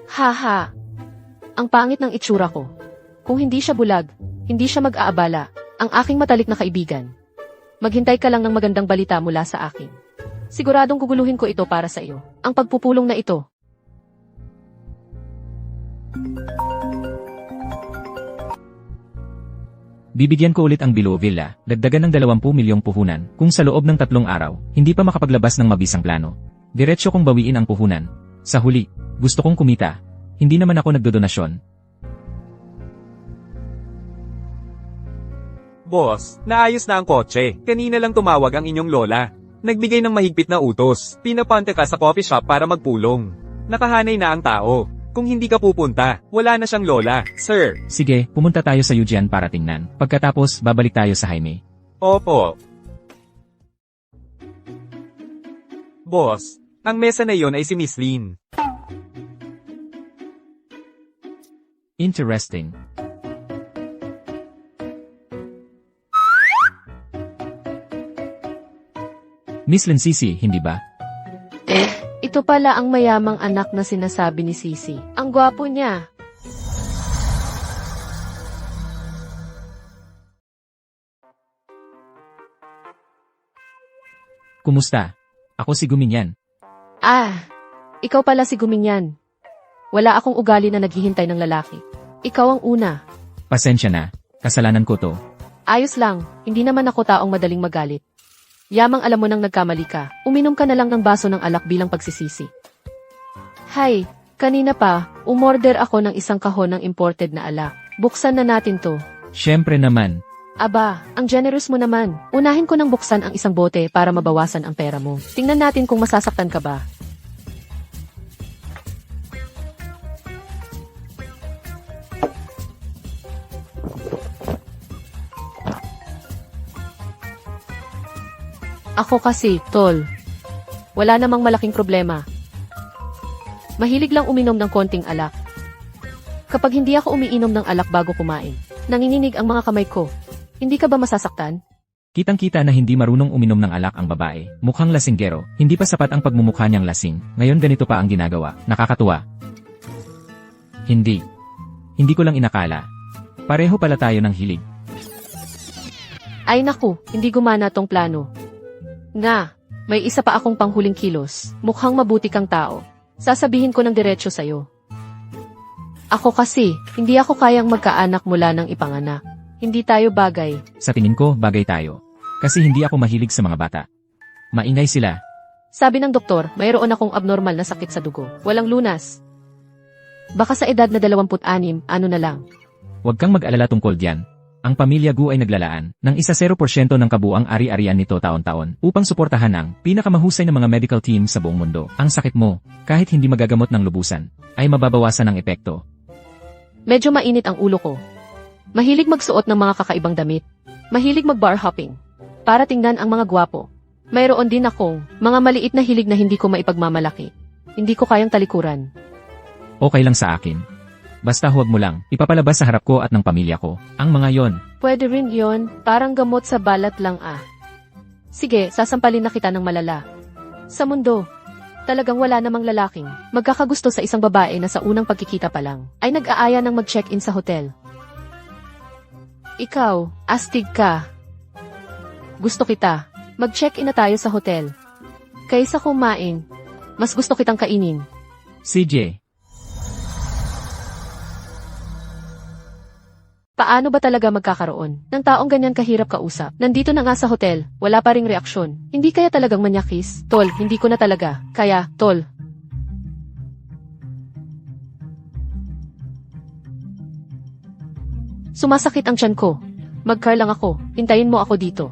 Haha. Ang pangit ng itsura ko. Kung hindi siya bulag, hindi siya mag-aabala, ang aking matalik na kaibigan. Maghintay ka lang ng magandang balita mula sa akin. Siguradong guguluhin ko ito para sa iyo. Ang pagpupulong na ito. Bibigyan ko ulit ang Bilo Villa, dagdagan ng 20 milyong puhunan, kung sa loob ng 3 araw, hindi pa makapaglabas ng mabisang plano. Diretso kong bawiin ang puhunan. Sa huli, gusto kong kumita. Hindi naman ako nagdodonasyon. Boss, naayos na ang kotse. Kanina lang tumawag ang inyong lola. Nagbigay ng mahigpit na utos. Pinapante ka sa coffee shop para magpulong. Nakahanay na ang tao. Kung hindi ka pupunta, wala na siyang lola, sir. Sige, pumunta tayo sa Yujian para tingnan. Pagkatapos, babalik tayo sa Jaime. Opo. Boss, ang mesa na yon ay si Miss Lin. Interesting. Miss Lin Sisi, hindi ba? Ito pala ang mayamang anak na sinasabi ni Sisi. Ang gwapo niya. Kumusta? Ako si Guminyan. Ikaw pala si Guminyan. Wala akong ugali na naghihintay ng lalaki. Ikaw ang una. Pasensya na. Kasalanan ko to. Ayos lang, hindi naman ako taong madaling magalit. Yamang alam mo nang nagkamali ka, uminom ka na lang ng baso ng alak bilang pagsisisi. Hay, kanina pa, umorder ako ng isang kahon ng imported na alak. Buksan na natin to. Siyempre naman. Aba, ang generous mo naman. Unahin ko nang buksan ang isang bote para mabawasan ang pera mo. Tingnan natin kung masasaktan ka ba. Ako kasi, tol. Wala namang malaking problema. Mahilig lang uminom ng konting alak. Kapag hindi ako umiinom ng alak bago kumain, nanginginig ang mga kamay ko. Hindi ka ba masasaktan? Kitang-kita na hindi marunong uminom ng alak ang babae. Mukhang lasinggero. Hindi pa sapat ang pagmumukha niyang lasing. Ngayon ganito pa ang ginagawa. Nakakatuwa. Hindi. Hindi ko lang inakala. Pareho pala tayo ng hilig. Ay naku, hindi gumana tong plano. Nga, may isa pa akong panghuling kilos. Mukhang mabuti kang tao. Sasabihin ko ng diretso sa'yo. Ako kasi, hindi ako kayang magkaanak mula ng ipanganak. Hindi tayo bagay. Sa tingin ko, bagay tayo. Kasi hindi ako mahilig sa mga bata. Maingay sila. Sabi ng doktor, mayroon akong abnormal na sakit sa dugo. Walang lunas. Baka sa edad na 26, ano na lang. Huwag kang mag-alala tungkol diyan. Ang pamilya Gu ay naglalaan ng 1% ng kabuang ari-arian nito taon-taon upang suportahan ang pinakamahusay na mga medical team sa buong mundo. Ang sakit mo, kahit hindi magagamot ng lubusan, ay mababawasan ng epekto. Medyo mainit ang ulo ko. Mahilig magsuot ng mga kakaibang damit. Mahilig mag-bar hopping. Para tingnan ang mga gwapo. Mayroon din akong mga maliit na hilig na hindi ko maipagmamalaki. Hindi ko kayang talikuran. Okay lang sa akin. Basta huwag mo lang ipapalabas sa harap ko at ng pamilya ko. Ang mga yon. Pwede rin yon, parang gamot sa balat lang Sige, sasampalin na kita ng malala. Sa mundo, talagang wala namang lalaking magkakagusto sa isang babae na sa unang pagkikita pa lang ay nag-aaya ng mag-check-in sa hotel. Ikaw, astig ka. Gusto kita. Mag-check-in na tayo sa hotel. Kaysa kumain, mas gusto kitang kainin. CJ. Paano ba talaga magkakaroon ng taong ganyan kahirap kausap? Nandito na nga sa hotel, wala pa ring reaksyon. Hindi kaya talagang manyakis? Tol, hindi ko na talaga. Kaya, tol. Sumasakit ang tiyan ko. Mag-car lang ako. Hintayin mo ako dito.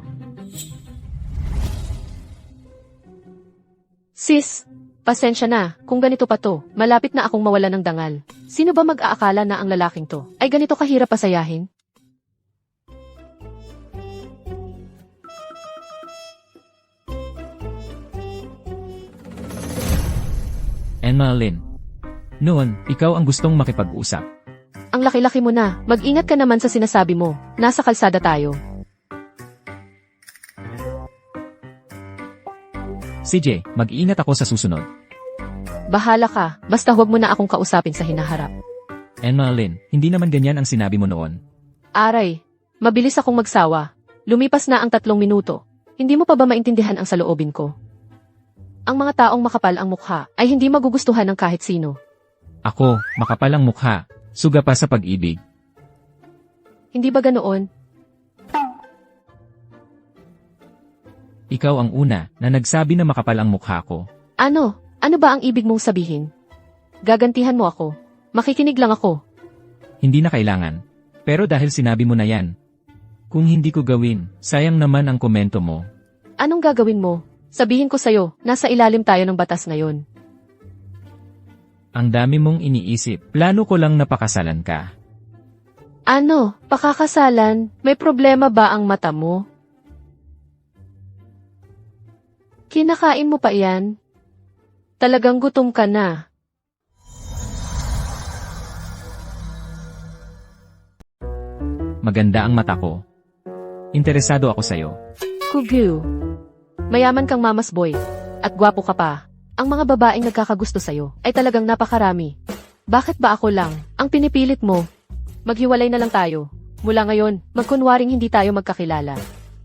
Sis, pasensya na. Kung ganito pa to, malapit na akong mawala ng dangal. Sino ba mag-aakala na ang lalaking to ay ganito kahirap pasayahin? Emma Lin. Noon, ikaw ang gustong makipag-usap. Ang laki-laki mo na. Mag-ingat ka naman sa sinasabi mo. Nasa kalsada tayo. CJ, mag-iingat ako sa susunod. Bahala ka, basta huwag mo na akong kausapin sa hinaharap. Annalyn, hindi naman ganyan ang sinabi mo noon. Aray, mabilis akong magsawa. Lumipas na ang 3 minuto. Hindi mo pa ba maintindihan ang saloobin ko? Ang mga taong makapal ang mukha ay hindi magugustuhan ng kahit sino. Ako, makapal ang mukha. Suga pa sa pag-ibig. Hindi ba ganoon? Ikaw ang una na nagsabi na makapal ang mukha ko. Ano? Ano ba ang ibig mong sabihin? Gagantihan mo ako. Makikinig lang ako. Hindi na kailangan. Pero dahil sinabi mo na yan, kung hindi ko gawin, sayang naman ang komento mo. Anong gagawin mo? Sabihin ko sa'yo, nasa ilalim tayo ng batas ngayon. Ang dami mong iniisip. Plano ko lang napakasalan ka. Ano? Pakakasalan? May problema ba ang mata mo? Kinakain mo pa yan? Talagang gutom ka na. Maganda ang mata ko. Interesado ako sa'yo. Kugu. Mayaman kang mamas boy. At gwapo ka pa. Ang mga babaeng nagkakagusto sa'yo ay talagang napakarami. Bakit ba ako lang ang pinipilit mo? Maghiwalay na lang tayo. Mula ngayon, magkunwaring hindi tayo magkakilala.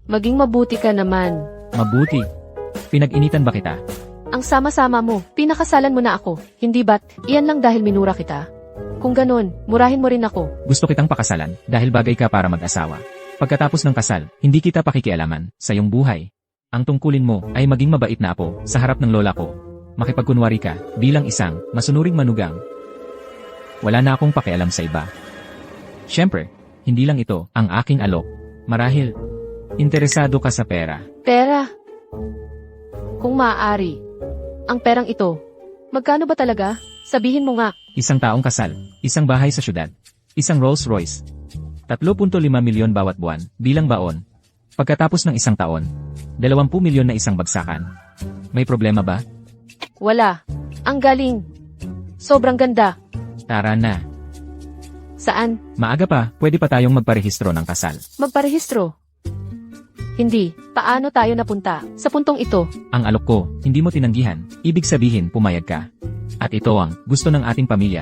Maging mabuti ka naman. Mabuti. Pinag-initan ba kita? Ang sama-sama mo, pinakasalan mo na ako. Hindi ba't, iyan lang dahil minura kita? Kung ganon, murahin mo rin ako. Gusto kitang pakasalan dahil bagay ka para mag-asawa. Pagkatapos ng kasal, hindi kita pakikialaman sa iyong buhay. Ang tungkulin mo ay maging mabait na apo sa harap ng lola ko. Makipagkunwari ka bilang isang masunuring manugang. Wala na akong pakialam sa iba. Siyempre, hindi lang ito ang aking alok. Marahil, interesado ka sa pera. Pera. Kung maaari. Ang perang ito. Magkano ba talaga? Sabihin mo nga. Isang taong kasal, isang bahay sa syudad, isang Rolls Royce. 3.5 milyon bawat buwan bilang baon. Pagkatapos ng isang taon, 20 milyon na isang bagsakan. May problema ba? Wala. Ang galing. Sobrang ganda. Tara na. Saan? Maaga pa, pwede pa tayong magparehistro ng kasal. Magparehistro. Hindi. Paano tayo napunta sa puntong ito? Ang alok ko, hindi mo tinanggihan, ibig sabihin pumayag ka. At ito ang gusto ng ating pamilya.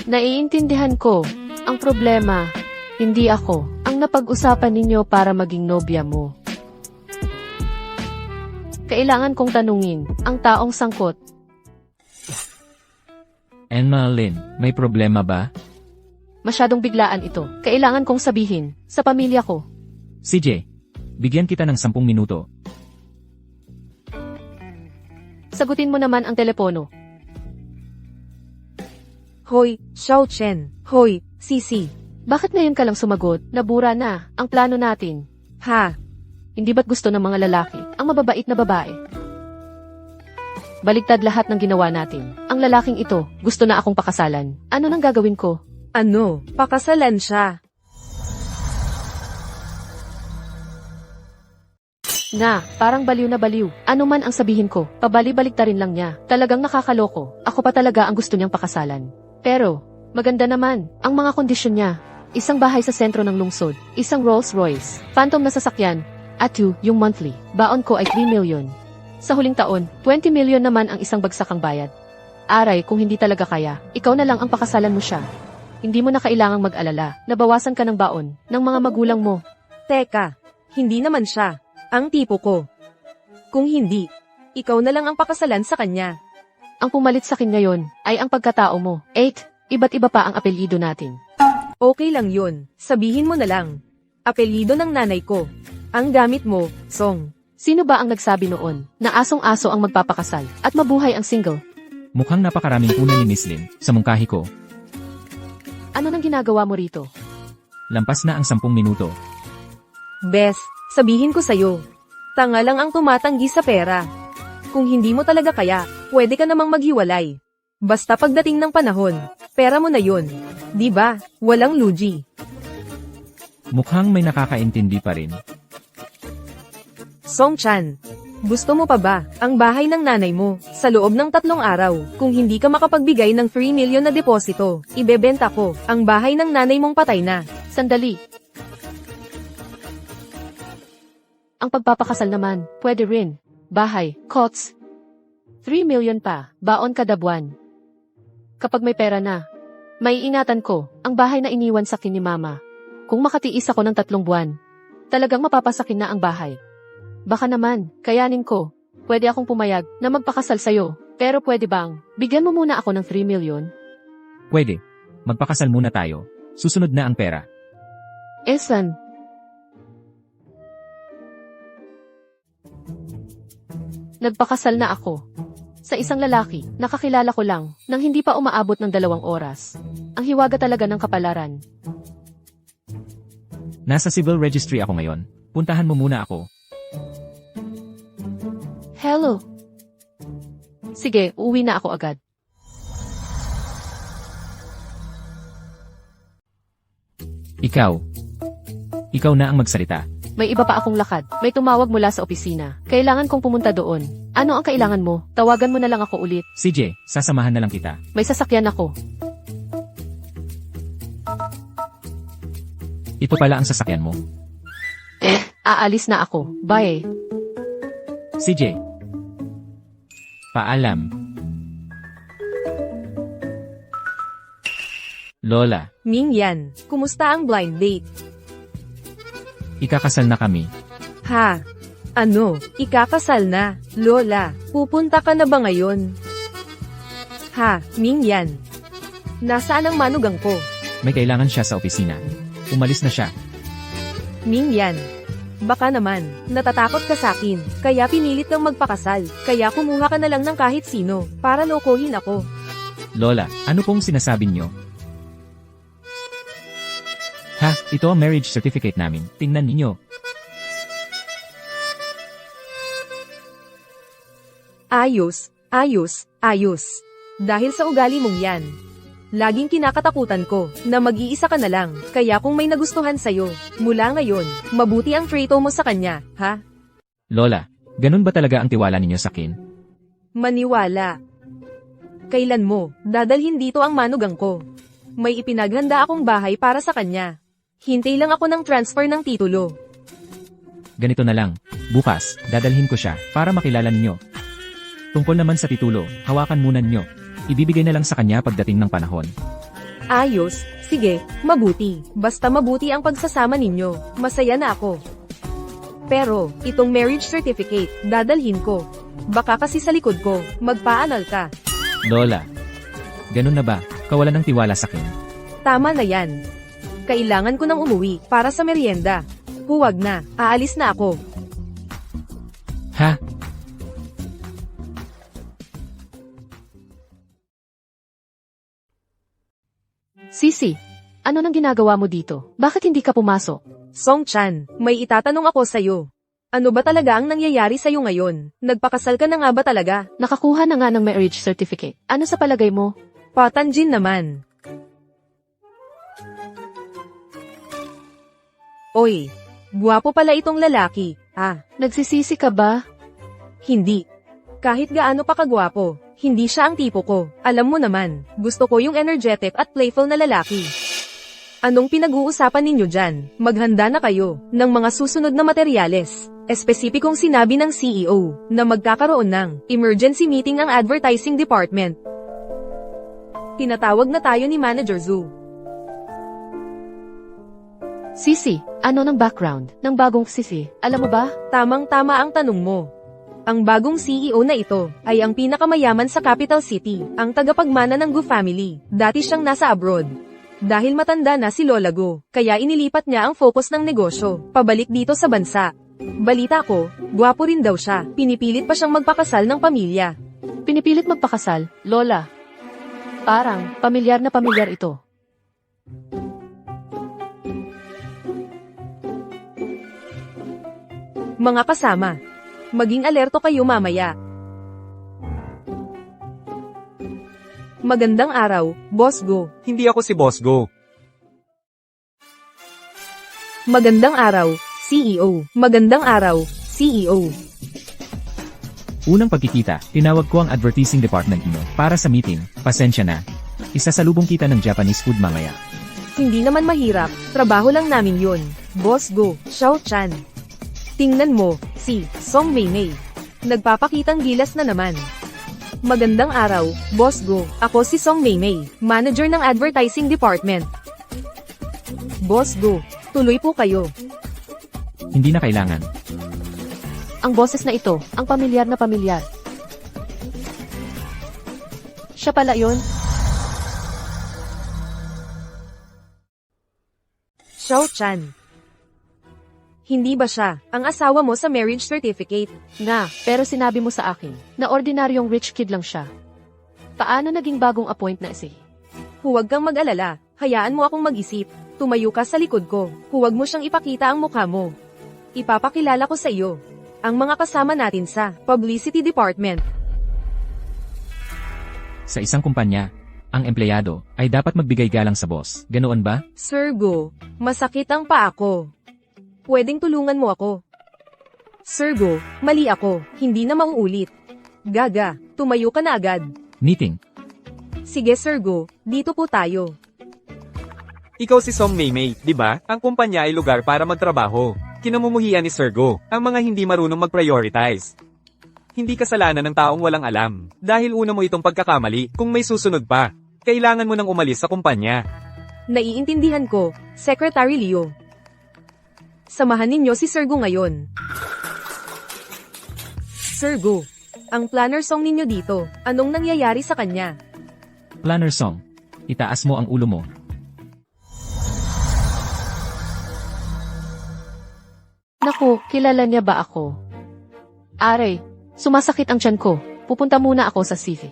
Naiintindihan ko. Ang problema, hindi ako ang napag-usapan ninyo para maging nobya mo. Kailangan kong tanungin ang taong sangkot. Annalyn, may problema ba? Masyadong biglaan ito. Kailangan kong sabihin sa pamilya ko. CJ, bigyan kita ng 10 minuto. Sagutin mo naman ang telepono. Hoy, Xiao Chen. Hoy, Sisi. Bakit ngayon ka lang sumagot? Nabura na ang plano natin. Ha? Hindi ba't gusto ng mga lalaki ang mababait na babae? Baligtad lahat ng ginawa natin. Ang lalaking ito, gusto na akong pakasalan. Ano nang gagawin ko? Ano? Pakasalan siya. Na, parang baliw na baliw. Ano man ang sabihin ko, pabali-baliktarin lang niya. Talagang nakakaloko. Ako pa talaga ang gusto niyang pakasalan. Pero, maganda naman ang mga kondisyon niya. Isang bahay sa sentro ng lungsod, isang Rolls Royce, phantom na sasakyan, at 2, yung monthly. Baon ko ay 3 million. Sa huling taon, 20 million naman ang isang bagsakang bayad. Aray, kung hindi talaga kaya, ikaw na lang ang pakasalan mo siya. Hindi mo na kailangang mag-alala, nabawasan ka ng baon ng mga magulang mo. Teka, hindi naman siya ang tipo ko. Kung hindi, ikaw na lang ang pakasalan sa kanya. Ang pumalit sa akin ngayon ay ang pagkatao mo. 8, iba't iba pa ang apelyido natin. Okay lang yun. Sabihin mo na lang. Apelyido ng nanay ko. Ang gamit mo, Song. Sino ba ang nagsabi noon na asong-aso ang magpapakasal at mabuhay ang single? Mukhang napakaraming una ni Miss Lin sa mungkahi ko. Ano nang ginagawa mo rito? Lampas na ang 10 minuto. Bes, sabihin ko sa'yo. Tanga lang ang tumatanggi sa pera. Kung hindi mo talaga kaya, pwede ka namang maghiwalay. Basta pagdating ng panahon, pera mo na yun. Di ba? Walang lugi. Mukhang may nakakaintindi pa rin. Song Chan, gusto mo pa ba ang bahay ng nanay mo sa loob ng 3 araw? Kung hindi ka makapagbigay ng 3 million na deposito, ibebenta ko ang bahay ng nanay mong patay na. Sandali. Ang pagpapakasal naman, pwede rin. Bahay, cots. 3 million pa, baon kada buwan. Kapag may pera na, may ingatan ko, ang bahay na iniwan sa akin ni mama. Kung makatiis ako ng 3 buwan, talagang mapapasakin na ang bahay. Baka naman, kayanin ko. Pwede akong pumayag na magpakasal sa'yo. Pero pwede bang, bigyan mo muna ako ng 3 million? Pwede. Magpakasal muna tayo. Susunod na ang pera. Esan. Nagpakasal na ako. Sa isang lalaki, nakakilala ko lang, nang hindi pa umaabot ng 2 oras. Ang hiwaga talaga ng kapalaran. Nasa civil registry ako ngayon. Puntahan mo muna ako. Hello. Sige, uuwi na ako agad. Ikaw na ang magsalita. May iba pa akong lakad. May tumawag mula sa opisina. Kailangan kong pumunta doon. Ano ang kailangan mo? Tawagan mo na lang ako ulit. CJ, sasamahan na lang kita. May sasakyan ako. Ito pala ang sasakyan mo. Aalis na ako. Bye. CJ. Paalam. Lola, Ming Yan, kumusta ang blind date? ikakasal na kami. Ha? Ano? Ikakasal na? Lola, pupunta ka na ba ngayon? Ha, Ming Yan. Nasaan ang manugang ko? May kailangan siya sa opisina. Umalis na siya. Ming Yan. Baka naman, natatakot ka sa akin, kaya pinilit kang magpakasal, kaya kumuha ka na lang ng kahit sino, para lokohin ako. Lola, ano pong sinasabi niyo? Ha, ito ang marriage certificate namin. Tingnan ninyo. Ayos, ayos, ayos. Dahil sa ugali mong yan. Laging kinakatakutan ko na mag-iisa ka na lang, kaya kung may nagustuhan sa'yo, mula ngayon, mabuti ang trato mo sa kanya, ha? Lola, ganun ba talaga ang tiwala ninyo sa akin? Maniwala. Kailan mo, dadalhin dito ang manugang ko? May ipinaghanda akong bahay para sa kanya. Hintay lang ako ng transfer ng titulo. Ganito na lang. Bukas, dadalhin ko siya para makilala ninyo. Tungkol naman sa titulo, hawakan muna ninyo. Ibibigay na lang sa kanya pagdating ng panahon. Ayos, sige, mabuti. Basta mabuti ang pagsasama ninyo, masaya na ako. Pero, itong marriage certificate, dadalhin ko. Baka kasi sa likod ko, magpaanal ka. Lola, ganun na ba? Kawalan ng tiwala sa akin. Tama na yan. Kailangan ko nang umuwi para sa merienda. Huwag na, aalis na ako. Ha? Sisi, ano nang ginagawa mo dito? Bakit hindi ka pumasok? Song Chan, may itatanong ako sa'yo. Ano ba talaga ang nangyayari sa'yo ngayon? Nagpakasal ka na nga ba talaga? Nakakuha na nga ng marriage certificate. Ano sa palagay mo? Patanjin naman. Oy, guwapo pala itong lalaki. Nagsisisi ka ba? Hindi. Kahit gaano pa kagwapo, hindi siya ang tipo ko. Alam mo naman, gusto ko yung energetic at playful na lalaki. Anong pinag-uusapan ninyo dyan? Maghanda na kayo ng mga susunod na materyales. Espesipikong sinabi ng CEO na magkakaroon ng emergency meeting ang advertising department. Tinatawag na tayo ni Manager Zhu. Sisi, ano ng background ng bagong Sisi? Alam mo ba? Tamang-tama ang tanong mo. Ang bagong CEO na ito ay ang pinakamayaman sa capital city, ang tagapagmana ng Gu family. Dati siyang nasa abroad. Dahil matanda na si Lola Gu, kaya inilipat niya ang focus ng negosyo, pabalik dito sa bansa. Balita ko, gwapo rin daw siya, pinipilit pa siyang magpakasal ng pamilya. Pinipilit magpakasal, Lola. Parang, pamilyar na pamilyar ito. Mga kasama, maging alerto kayo mamaya. Magandang araw, Boss Go. Hindi ako si Boss Go. Magandang araw, CEO. Magandang araw, CEO. Unang pagkikita, tinawag ko ang advertising department niyo para sa meeting. Pasensya na. Isasalubong kita ng Japanese food mamaya. Hindi naman mahirap, trabaho lang namin yun. Boss Go, Xiao Chan. Tingnan mo, si Song Maymay. Nagpapakitang gilas na naman. Magandang araw, Boss Go. Ako si Song Maymay, manager ng advertising department. Boss Go, tuloy po kayo. Hindi na kailangan. Ang boses na ito, ang pamilyar na pamilyar. Siya pala yun? Xiao Chan. Hindi ba siya ang asawa mo sa marriage certificate? Nga, pero sinabi mo sa akin na ordinaryong rich kid lang siya. Paano naging bagong appoint na si? Huwag kang mag-alala, hayaan mo akong mag-isip. Tumayo ka sa likod ko, huwag mo siyang ipakita ang mukha mo. Ipapakilala ko sa iyo ang mga kasama natin sa publicity department. Sa isang kumpanya, ang empleyado ay dapat magbigay galang sa boss. Ganoon ba? Sir Go, masakit ang paa ko. Pwedeng tulungan mo ako. Sir Go, mali ako, hindi na mauulit. Gaga, tumayo ka na agad. Meeting. Sige Sir Go, dito po tayo. Ikaw si Song Maymay, di ba? Ang kumpanya ay lugar para magtrabaho. Kinamumuhian ni Sir Go, ang mga hindi marunong mag-prioritize. Hindi kasalanan ng taong walang alam. Dahil una mo itong pagkakamali, kung may susunod pa, kailangan mo nang umalis sa kumpanya. Naiintindihan ko, Secretary Leo. Samahan ninyo si Sir Go ngayon. Sir Go, ang planner song ninyo dito, anong nangyayari sa kanya? Planner Song. Itaas mo ang ulo mo. Naku, kilala niya ba ako? Are, sumasakit ang tiyan ko. Pupunta muna ako sa CV.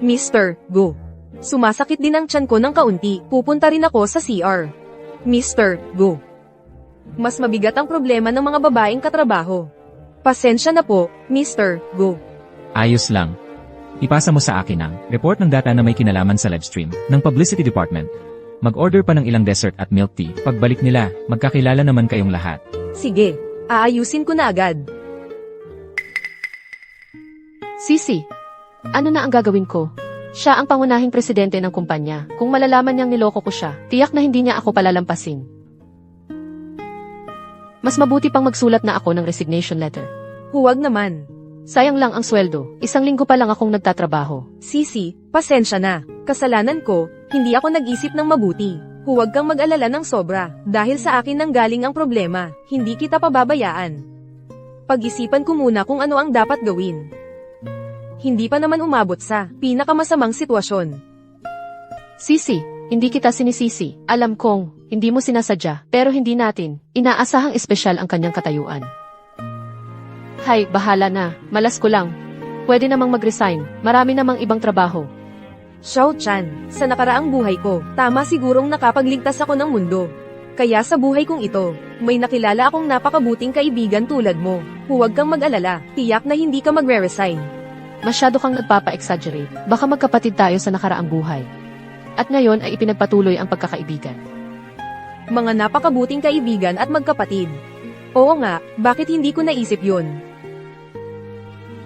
Mr. Go. Sumasakit din ang tiyan ko ng kaunti, pupunta rin ako sa CR. Mr. Go. Mas mabigat ang problema ng mga babaeng katrabaho. Pasensya na po, Mr. Go. Ayos lang. Ipasa mo sa akin ang report ng data na may kinalaman sa livestream ng publicity department. Mag-order pa ng ilang dessert at milk tea. Pagbalik nila, magkakilala naman kayong lahat. Sige, aayusin ko na agad. Sisi, ano na ang gagawin ko? Siya ang pangunahing presidente ng kumpanya. Kung malalaman niyang niloko ko siya, tiyak na hindi niya ako palalampasin. Mas mabuti pang magsulat na ako ng resignation letter. Huwag naman. Sayang lang ang sweldo. 1 linggo pa lang akong nagtatrabaho. Sisi, pasensya na. Kasalanan ko, hindi ako nag-isip ng mabuti. Huwag kang mag-alala ng sobra. Dahil sa akin nang galing ang problema, hindi kita pababayaan. Pag-isipan ko muna kung ano ang dapat gawin. Hindi pa naman umabot sa pinakamasamang sitwasyon. Sisi, hindi kita sinisisi. Alam kong, hindi mo sinasadya, pero hindi natin. Inaasahang espesyal ang kanyang katayuan. Hay, bahala na. Malas ko lang. Pwede namang mag-resign. Marami namang ibang trabaho. Xiao Chan, sa nakaraang buhay ko, tama sigurong nakapagligtas ako ng mundo. Kaya sa buhay kong ito, may nakilala akong napakabuting kaibigan tulad mo. Huwag kang mag-alala, tiyak na hindi ka magre-resign. Masyado kang nagpapa-exaggerate. Baka magkapatid tayo sa nakaraang buhay. At ngayon ay ipinagpatuloy ang pagkakaibigan. Mga napakabuting kaibigan at magkapatid. Oo nga, bakit hindi ko naisip yun?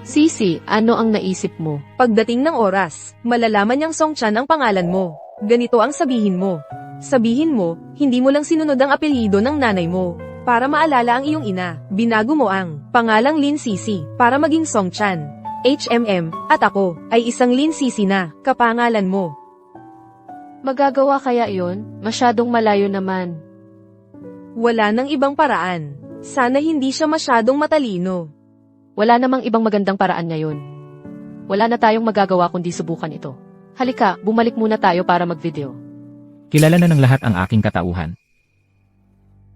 Sisi, ano ang naisip mo? Pagdating ng oras, malalaman niyang Song Chan ang pangalan mo. Ganito ang sabihin mo. Sabihin mo, hindi mo lang sinunod ang apelyido ng nanay mo. Para maalala ang iyong ina, binago mo ang pangalang Lin Sisi para maging Song Chan. HMM, at ako, ay isang Lin Sisi na, kapangalan mo. Magagawa kaya yon? Masyadong malayo naman. Wala nang ibang paraan. Sana hindi siya masyadong matalino. Wala namang ibang magandang paraan ngayon. Wala na tayong magagawa kundi subukan ito. Halika, bumalik muna tayo para mag-video. Kilala na ng lahat ang aking katauhan.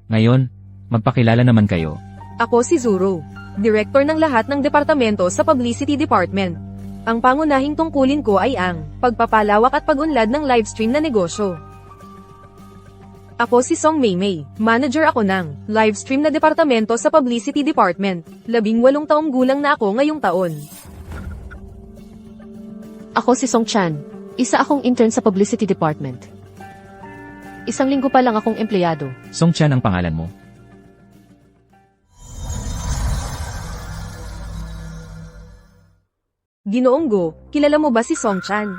Ngayon, magpakilala naman kayo. Ako si Zuro, director ng lahat ng departamento sa publicity department. Ang pangunahing tungkulin ko ay ang pagpapalawak at pag-unlad ng livestream na negosyo. Ako si Song Maymay, manager ako ng livestream na departamento sa publicity department. 18 taong gulang na ako ngayong taon. Ako si Song Chan. Isa akong intern sa publicity department. 1 linggo pa lang akong empleyado. Song Chan ang pangalan mo. Ginoong Go, kilala mo ba si Song Chan?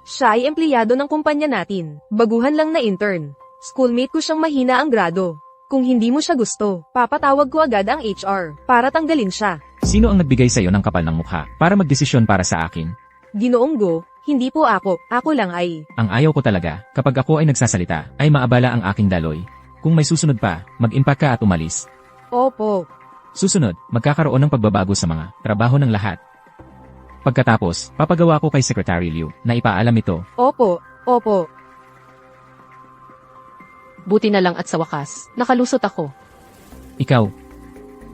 Siya ay empleyado ng kumpanya natin, baguhan lang na intern. Schoolmate ko siyang mahina ang grado. Kung hindi mo siya gusto, papatawag ko agad ang HR para tanggalin siya. Sino ang nagbigay sa'yo ng kapal ng mukha para magdesisyon para sa akin? Ginoong Go, hindi po ako lang ay. Ang ayaw ko talaga, kapag ako ay nagsasalita, ay maabala ang aking daloy. Kung may susunod pa, mag-impact ka at umalis. Opo, Susunod, magkakaroon ng pagbabago sa mga trabaho ng lahat. Pagkatapos, papagawa ko kay Secretary Liu na ipaalam ito. opo. Buti na lang at sa wakas, nakalusot ako. Ikaw,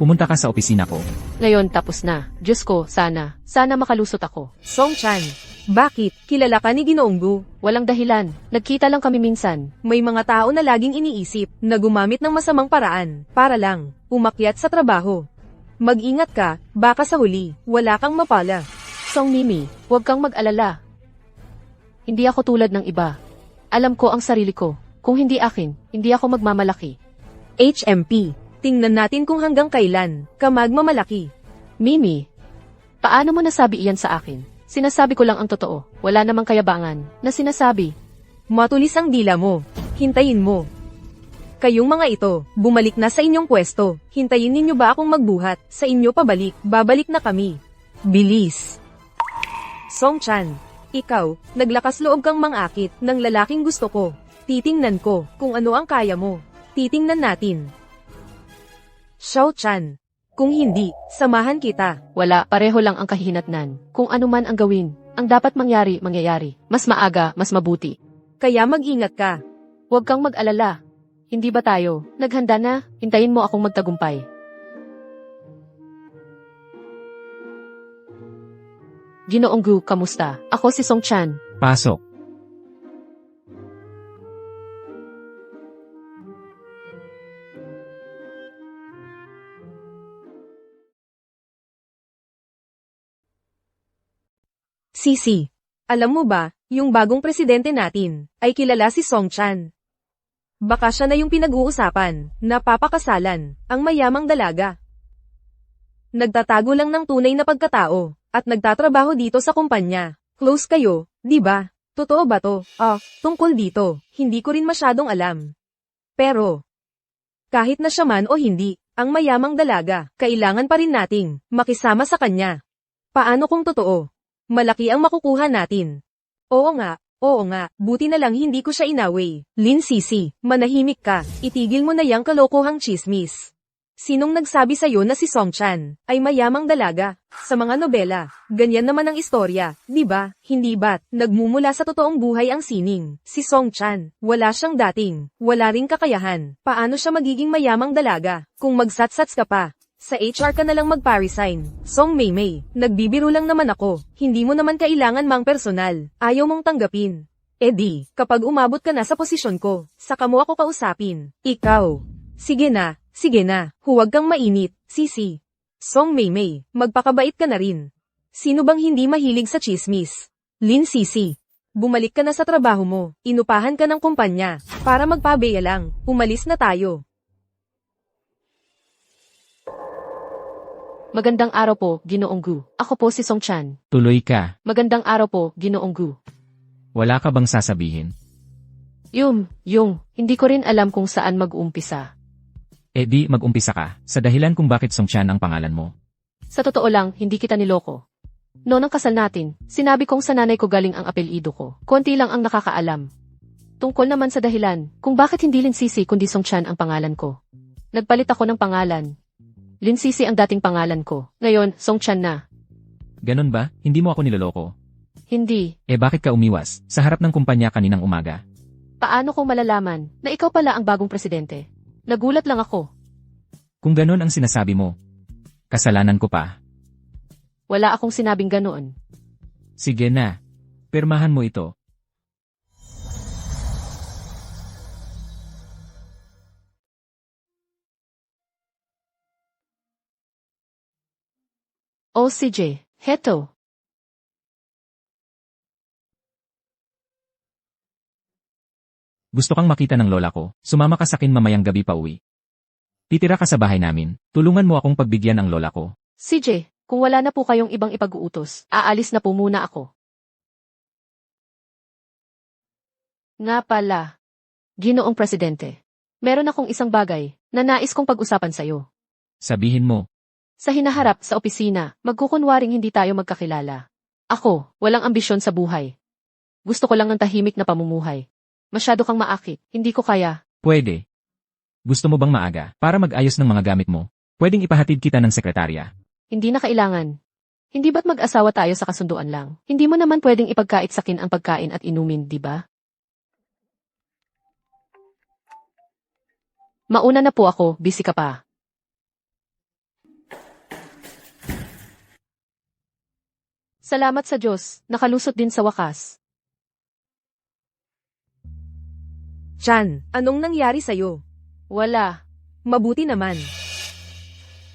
pumunta ka sa opisina ko. Ngayon tapos na. Diyos ko, sana makalusot ako. Song Chan, bakit? Kilala ka ni Ginoong Gu? Walang dahilan. Nagkita lang kami minsan. May mga tao na laging iniisip na gumamit ng masamang paraan para lang umakyat sa trabaho. Mag-ingat ka, baka sa huli, wala kang mapala. Song Mimi, huwag kang mag-alala. Hindi ako tulad ng iba. Alam ko ang sarili ko. Kung hindi akin, hindi ako magmamalaki. HMP, tingnan natin kung hanggang kailan ka magmamalaki. Mimi, paano mo nasabi iyan sa akin? Sinasabi ko lang ang totoo. Wala namang kayabangan na sinasabi. Matulis ang dila mo. Hintayin mo. Kayong mga ito, bumalik na sa inyong pwesto. Hintayin ninyo ba akong magbuhat? Sa inyo pabalik, babalik na kami. Bilis. Song Chan, ikaw, naglakas loob kang mangakit ng lalaking gusto ko. Titingnan ko kung ano ang kaya mo. Titingnan natin. Xiao Chan, kung hindi, samahan kita. Wala, pareho lang ang kahihinatnan. Kung ano man ang gawin, ang dapat mangyayari. Mas maaga, mas mabuti. Kaya mag-ingat ka. Huwag kang mag-alala. Hindi ba tayo? Naghanda na? Hintayin mo akong magtagumpay. Ginoong Gu, kamusta? Ako si Song Chan. Pasok. Sisi, alam mo ba, yung bagong presidente natin, ay kilala si Song Chan. Baka siya na yung pinag-uusapan, napapakasalan, ang mayamang dalaga. Nagtatago lang ng tunay na pagkatao, at nagtatrabaho dito sa kumpanya. Close kayo, di ba? Totoo ba to? Tungkol dito, hindi ko rin masyadong alam. Pero, kahit na siya man o hindi, ang mayamang dalaga, kailangan pa rin nating makisama sa kanya. Paano kung totoo? Malaki ang makukuha natin. Oo nga, buti na lang hindi ko siya inaway. Lin Sisi, manahimik ka, itigil mo na yang kalokohang chismis. Sinong nagsabi sa'yo na si Song Chan ay mayamang dalaga? Sa mga nobela, ganyan naman ang istorya, di ba? Hindi ba't nagmumula sa totoong buhay ang sining? Si Song Chan, wala siyang dating, wala ring kakayahan. Paano siya magiging mayamang dalaga? Kung magsatsats ka pa, sa HR ka na lang magpa-resign. Song Maymay, nagbibiro lang naman ako. Hindi mo naman kailangan mang personal. Ayaw mong tanggapin. Di, kapag umabot ka na sa posisyon ko, saka mo ako kausapin. Ikaw. Sige na, huwag kang mainit, Sisi. Song Maymay, magpakabait ka na rin. Sino bang hindi mahilig sa chismis? Lin Sisi, bumalik ka na sa trabaho mo. Inupahan ka ng kumpanya. Para magpabeya lang, umalis na tayo. Magandang araw po, Ginoong Gu. Ako po si Song Chan. Tuloy ka. Magandang araw po, Ginoong Gu. Wala ka bang sasabihin? Hindi ko rin alam kung saan mag-uumpisa. Di mag-umpisa ka, sa dahilan kung bakit Song Chan ang pangalan mo. Sa totoo lang, hindi kita niloko. Noong ang kasal natin, sinabi kong sa nanay ko galing ang apelyido ko. Konti lang ang nakakaalam. Tungkol naman sa dahilan, kung bakit hindi Lin Sisi kundi Song Chan ang pangalan ko. Nagpalit ako ng pangalan. Lin Sisi ang dating pangalan ko. Ngayon, Song Chan na. Ganon ba? Hindi mo ako niloloko? Hindi. Bakit ka umiwas sa harap ng kumpanya kaninang umaga? Paano kong malalaman na ikaw pala ang bagong presidente? Nagulat lang ako. Kung ganon ang sinasabi mo, kasalanan ko pa. Wala akong sinabing ganoon. Sige na. Pirmahan mo ito. O CJ, heto. Gusto kang makita ng lola ko, sumama ka sa akin mamayang gabi pa uwi. Titira ka sa bahay namin, tulungan mo akong pagbigyan ang lola ko. CJ, kung wala na po kayong ibang ipag-uutos, aalis na po muna ako. Nga pala, Ginoong Presidente, meron akong isang bagay na nais kong pag-usapan sa'yo. Sabihin mo, Sa hinaharap sa opisina, magkukunwaring hindi tayo magkakilala. Ako, walang ambisyon sa buhay. Gusto ko lang ng tahimik na pamumuhay. Masyado kang maakit, hindi ko kaya. pwede. Gusto mo bang maaga para mag-ayos ng mga gamit mo? Pwedeng ipahatid kita ng sekretarya. Hindi na kailangan. Hindi ba't mag-asawa tayo sa kasunduan lang? Hindi mo naman pwedeng ipagkait sakin ang pagkain at inumin, di ba? Mauna na po ako, busy ka pa. Salamat sa Diyos, nakalusot din sa wakas. Chan, anong nangyari sa'yo? Wala. Mabuti naman.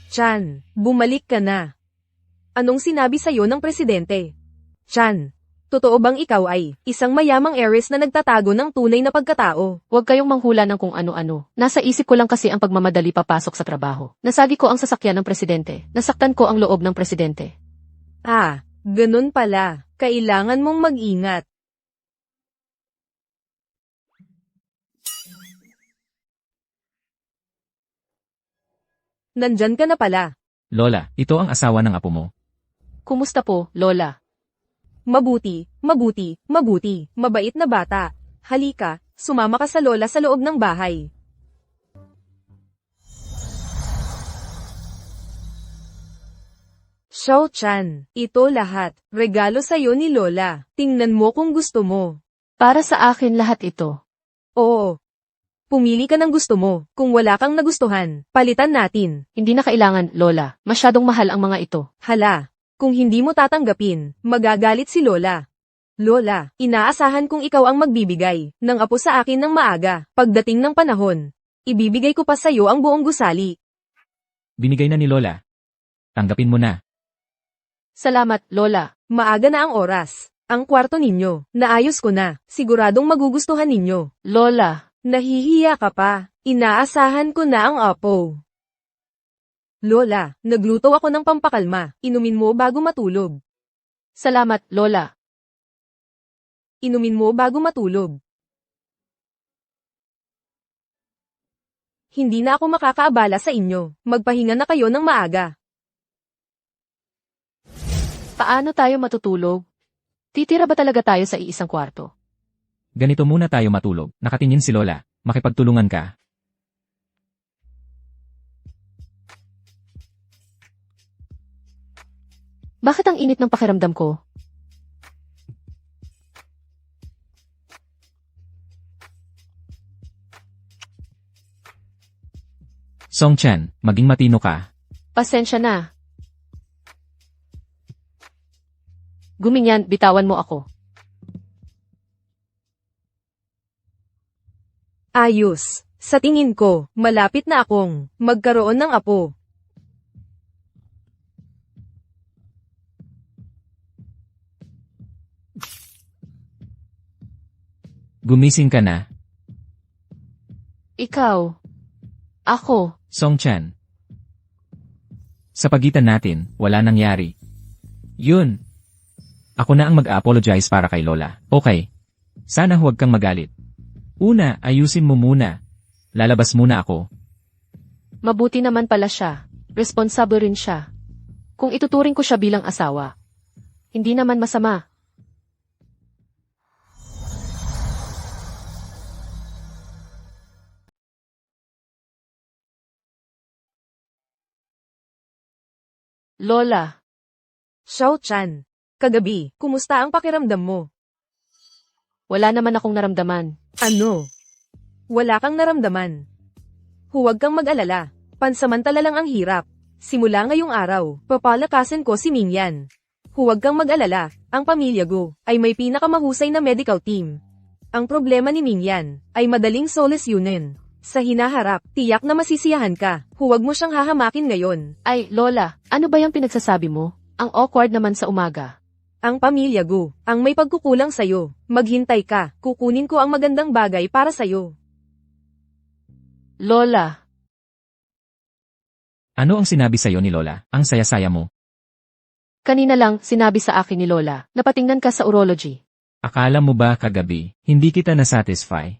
Chan, bumalik ka na. Anong sinabi sa'yo ng presidente? Chan, totoo bang ikaw ay isang mayamang heiress na nagtatago ng tunay na pagkatao? Huwag kayong manghula ng kung ano-ano. Nasa isip ko lang kasi ang pagmamadali papasok sa trabaho. Nasagi ko ang sasakyan ng presidente. Nasaktan ko ang loob ng presidente. Ah, ganun pala. Kailangan mong mag-ingat. Nandyan ka na pala. Lola, ito ang asawa ng apo mo. Kumusta po, Lola? Mabuti, mabuti, mabuti. Mabait na bata. Halika, sumama ka sa lola sa loob ng bahay. Xiao-chan, ito lahat. Regalo sa'yo ni Lola. Tingnan mo kung gusto mo. Para sa akin lahat ito. Oo. Pumili ka ng gusto mo. Kung wala kang nagustuhan, palitan natin. Hindi na kailangan, Lola. Masyadong mahal ang mga ito. Hala, kung hindi mo tatanggapin, magagalit si Lola. Lola, inaasahan kong ikaw ang magbibigay ng apo sa akin ng maaga. Pagdating ng panahon, ibibigay ko pa sa'yo ang buong gusali. Binigay na ni Lola. Tanggapin mo na. Salamat, Lola. Maaga na ang oras. Ang kwarto ninyo, naayos ko na. Siguradong magugustuhan ninyo. Lola. Nahihiya ka pa. Inaasahan ko na ang apo. Lola, nagluto ako ng pampakalma. Inumin mo bago matulog. Salamat, Lola. Inumin mo bago matulog. Hindi na ako makakaabala sa inyo. Magpahinga na kayo ng maaga. Paano tayo matutulog? Titira ba talaga tayo sa iisang kwarto? Ganito muna tayo matulog. Nakatingin si Lola. Makipagtulungan ka. Bakit ang init ng pakiramdam ko? Song-chan, maging matino ka. Pasensya na. Guminyan, bitawan mo ako. Ayos. Sa tingin ko, malapit na akong magkaroon ng apo. Gumising ka na. Ikaw. Ako. Song-chan. Sa pagitan natin, wala nangyari. Yun. Ako na ang mag-apologize para kay Lola. Okay. Sana huwag kang magalit. Una, ayusin mo muna. Lalabas muna ako. Mabuti naman pala siya. Responsable rin siya. Kung ituturing ko siya bilang asawa. Hindi naman masama. Lola. Xiao-chan, kagabi, kumusta ang pakiramdam mo? Wala naman akong naramdaman. Ano? Wala kang naramdaman. Huwag kang mag-alala. Pansamantala lang ang hirap. Simula ngayong araw, papalakasin ko si Mingyan. Huwag kang mag-alala. Ang pamilya Go ay may pinakamahusay na medical team. Ang problema ni Mingyan ay madaling solusyonin. Sa hinaharap, tiyak na masisiyahan ka. Huwag mo siyang hahamakin ngayon. Ay, Lola, ano ba yung pinagsasabi mo? Ang awkward naman sa umaga. Ang pamilya Go ang may pagkukulang sa'yo. Maghintay ka. Kukunin ko ang magandang bagay para sa'yo. Lola. Ano ang sinabi sa'yo ni Lola? Ang saya-saya mo. Kanina lang, sinabi sa akin ni Lola, na patingnan ka sa urology. Akala mo ba kagabi, hindi kita na-satisfy?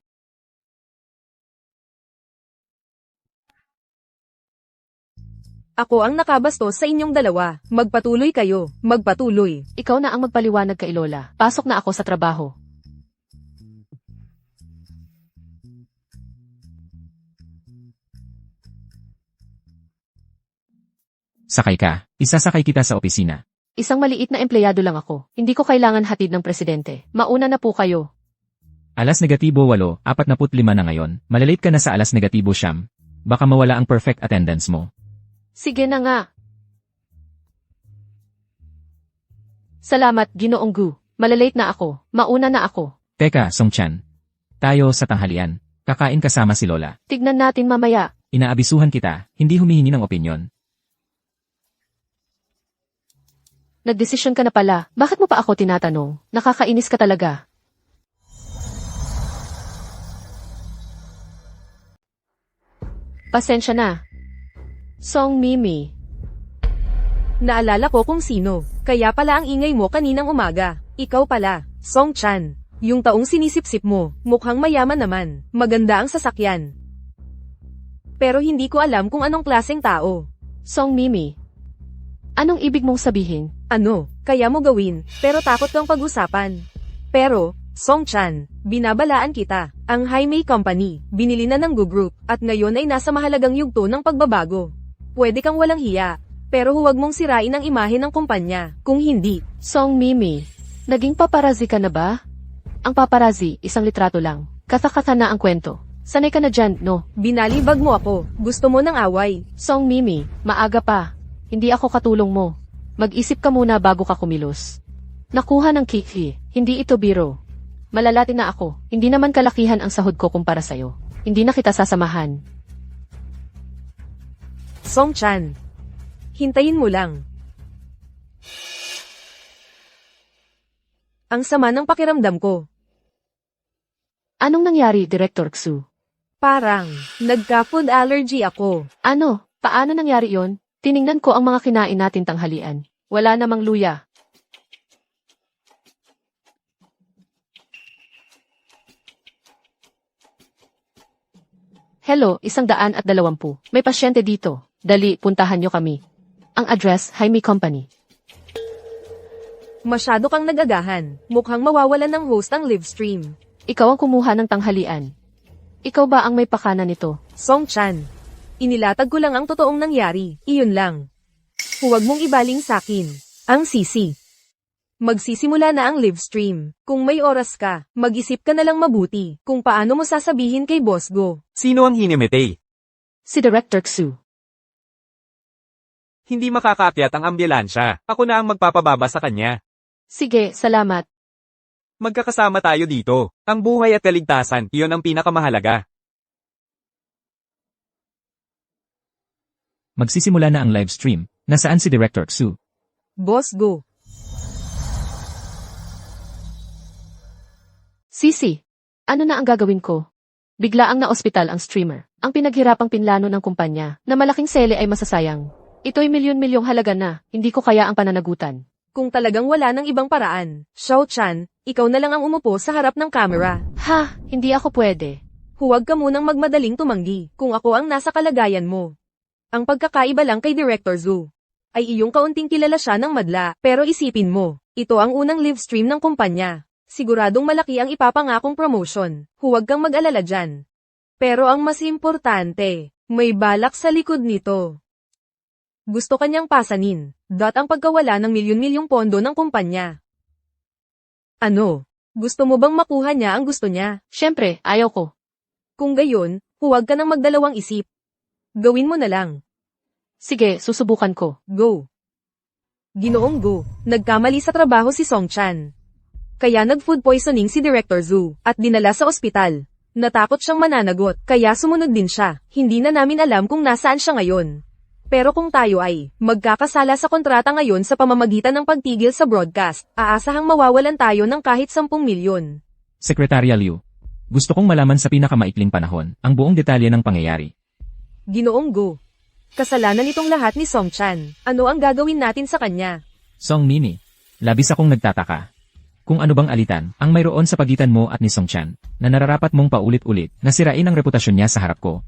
Ako ang nakabastos sa inyong dalawa. Magpatuloy kayo. Magpatuloy. Ikaw na ang magpaliwanag kay Lola. Pasok na ako sa trabaho. Sakay ka. Isasakay kita sa opisina. Isang maliit na empleyado lang ako. Hindi ko kailangan hatid ng presidente. Mauna na po kayo. Alas negatibo 8, 45 na ngayon. Malalate ka na sa alas negatibo 9. Baka mawala ang perfect attendance mo. Sige na nga. Salamat, Ginoong Gu. Malalate na ako. Mauna na ako. Teka, Songchan. Tayo sa tanghalian. Kakain kasama si Lola. Tignan natin mamaya. Inaabisuhan kita, hindi humihingi ng opinyon. Nagdesisyon ka na pala. Bakit mo pa ako tinatanong? Nakakainis ka talaga. Pasensya na. Song Mimi. Naalala ko kung sino. Kaya pala ang ingay mo kaninang umaga. Ikaw pala, Song Chan. Yung taong sinisip-sip mo, mukhang mayaman naman. Maganda ang sasakyan. Pero hindi ko alam kung anong klaseng tao. Song Mimi. Anong ibig mong sabihin? Ano, kaya mo gawin, pero takot kang pag-usapan. Pero, Song Chan, binabalaan kita. Ang Jaime Company, binili na ng Gu Group, at ngayon ay nasa mahalagang yugto ng pagbabago. Pwede kang walang hiya, pero huwag mong sirain ang imahe ng kumpanya. Kung hindi, Song Mimi. Naging paparazzi ka na ba? Ang paparazzi, isang litrato lang. Kata-kata na ang kwento. Sanay ka na dyan, no? binalibag mo ako. Gusto mo ng away. Song Mimi, maaga pa. Hindi ako katulong mo. Mag-isip ka muna bago ka kumilos. Nakuha ng kiki, hindi ito biro. Malalati na ako, hindi naman kalakihan ang sahod ko kumpara sa'yo. Hindi na kita sasamahan. Song Chan. Hintayin mo lang. Ang sama ng pakiramdam ko. Anong nangyari, Director Xu? Parang, nagka-food allergy ako. Ano? Paano nangyari yon? Tiningnan ko ang mga kinain natin tanghalian. Wala namang luya. Hello, 120. May pasyente dito. Dali, puntahan nyo kami. Ang address, Jaime Company. Masyado kang nagagahan. Mukhang mawawalan ng host ang live stream. Ikaw ang kumuha ng tanghalian. Ikaw ba ang may pakana nito? Song Chan. Inilatag ko lang ang totoong nangyari. Iyon lang. Huwag mong ibaling sakin. Ang sisi. Magsisimula na ang live stream. Kung may oras ka, mag-isip ka na lang mabuti kung paano mo sasabihin kay Boss Go. Sino ang hinimete? Si Director Xu. Hindi makakaakyat ang ambulansya. Ako na ang magpapababa sa kanya. Sige, salamat. Magkakasama tayo dito. Ang buhay at kaligtasan, iyon ang pinakamahalaga. Magsisimula na ang live stream. Nasaan si Director Xu? Boss Go. Sisi, ano na ang gagawin ko? Biglaang na-ospital ang streamer. Ang pinaghirapang pinlano ng kumpanya na malaking sele ay masasayang. Ito'y milyon-milyong halaga na, hindi ko kaya ang pananagutan. Kung talagang wala ng ibang paraan, Xiao Chan, ikaw na lang ang umupo sa harap ng camera. Ha, hindi ako pwede. Huwag ka munang magmadaling tumanggi kung ako ang nasa kalagayan mo. Ang pagkakaiba lang kay Director Zhu ay iyong kaunting kilala siya ng madla, pero isipin mo, ito ang unang live stream ng kumpanya. Siguradong malaki ang ipapangakong promotion. Huwag kang mag-alala dyan. Pero ang mas importante, may balak sa likod nito. Gusto kanyang pasanin, ang pagkawala ng milyon-milyong pondo ng kumpanya. Ano? Gusto mo bang makuha niya ang gusto niya? Siyempre, ayaw ko. Kung gayon, huwag ka nang magdalawang isip. Gawin mo na lang. Sige, susubukan ko. Go. Ginoong Go, nagkamali sa trabaho si Song Chan. Kaya nag-food poisoning si Director Zhu, at dinala sa ospital. Natakot siyang mananagot, kaya sumunod din siya. Hindi na namin alam kung nasaan siya ngayon. Pero kung tayo ay magkakasala sa kontrata ngayon sa pamamagitan ng pagtigil sa broadcast, aasahang mawawalan tayo ng kahit 10 milyon. Secretary Liu. Gusto kong malaman sa pinakamaikling panahon ang buong detalye ng pangyayari. Ginoong Go. Kasalanan itong lahat ni Song Chan. Ano ang gagawin natin sa kanya? Song Mimi. Labis akong nagtataka. Kung ano bang alitan ang mayroon sa pagitan mo at ni Song Chan na nararapat mong paulit-ulit na sirain ang reputasyon niya sa harap ko.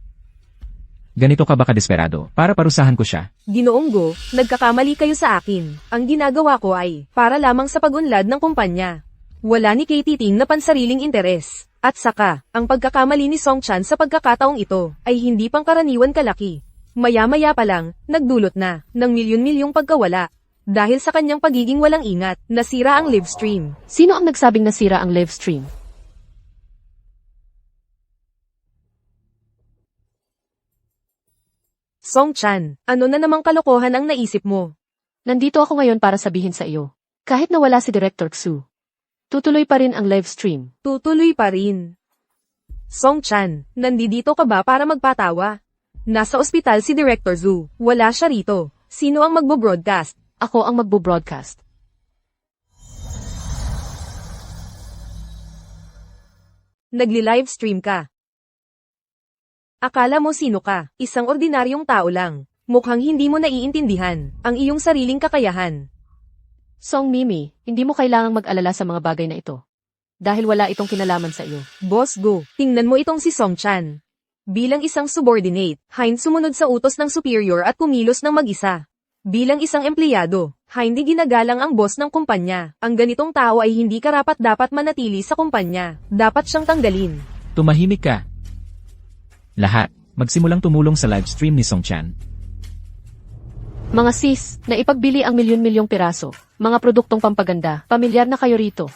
Ganito ka ba kadesperado para parusahan ko siya? Ginoong Go, nagkakamali kayo sa akin. Ang ginagawa ko ay para lamang sa pag-unlad ng kumpanya. Wala ni Katie Ting na pansariling interes. At saka, ang pagkakamali ni Song Chan sa pagkakataong ito ay hindi pangkaraniwan kalaki. Maya-maya pa lang, nagdulot na ng milyon-milyong pagkawala. Dahil sa kanyang pagiging walang ingat, nasira ang live stream. Sino ang nagsabing nasira ang live stream? Song Chan, ano na namang kalokohan ang naisip mo? Nandito ako ngayon para sabihin sa iyo. Kahit nawala si Director Xu, tutuloy pa rin ang live stream. Tutuloy pa rin. Song Chan, nandito ka ba para magpatawa? Nasa ospital si Director Zhu. Wala siya rito. Sino ang magbo-broadcast? Ako ang magbo-broadcast. Nagli-live stream ka. Akala mo sino ka? Isang ordinaryong tao lang. Mukhang hindi mo naiintindihan ang iyong sariling kakayahan. Song Mimi, hindi mo kailangang mag-alala sa mga bagay na ito. Dahil wala itong kinalaman sa iyo. Boss Go, tingnan mo itong si Song Chan. Bilang isang subordinate, Hein sumunod sa utos ng superior at kumilos ng mag-isa. Bilang isang empleyado, hindi ginagalang ang boss ng kumpanya. Ang ganitong tao ay hindi karapat-dapat manatili sa kumpanya. Dapat siyang tanggalin. Tumahimik ka. Lahat, magsimulang tumulong sa live stream ni Song Chan. Mga sis, na ipagbili ang milyon-milyong piraso, mga produktong pampaganda, pamilyar na kayo rito.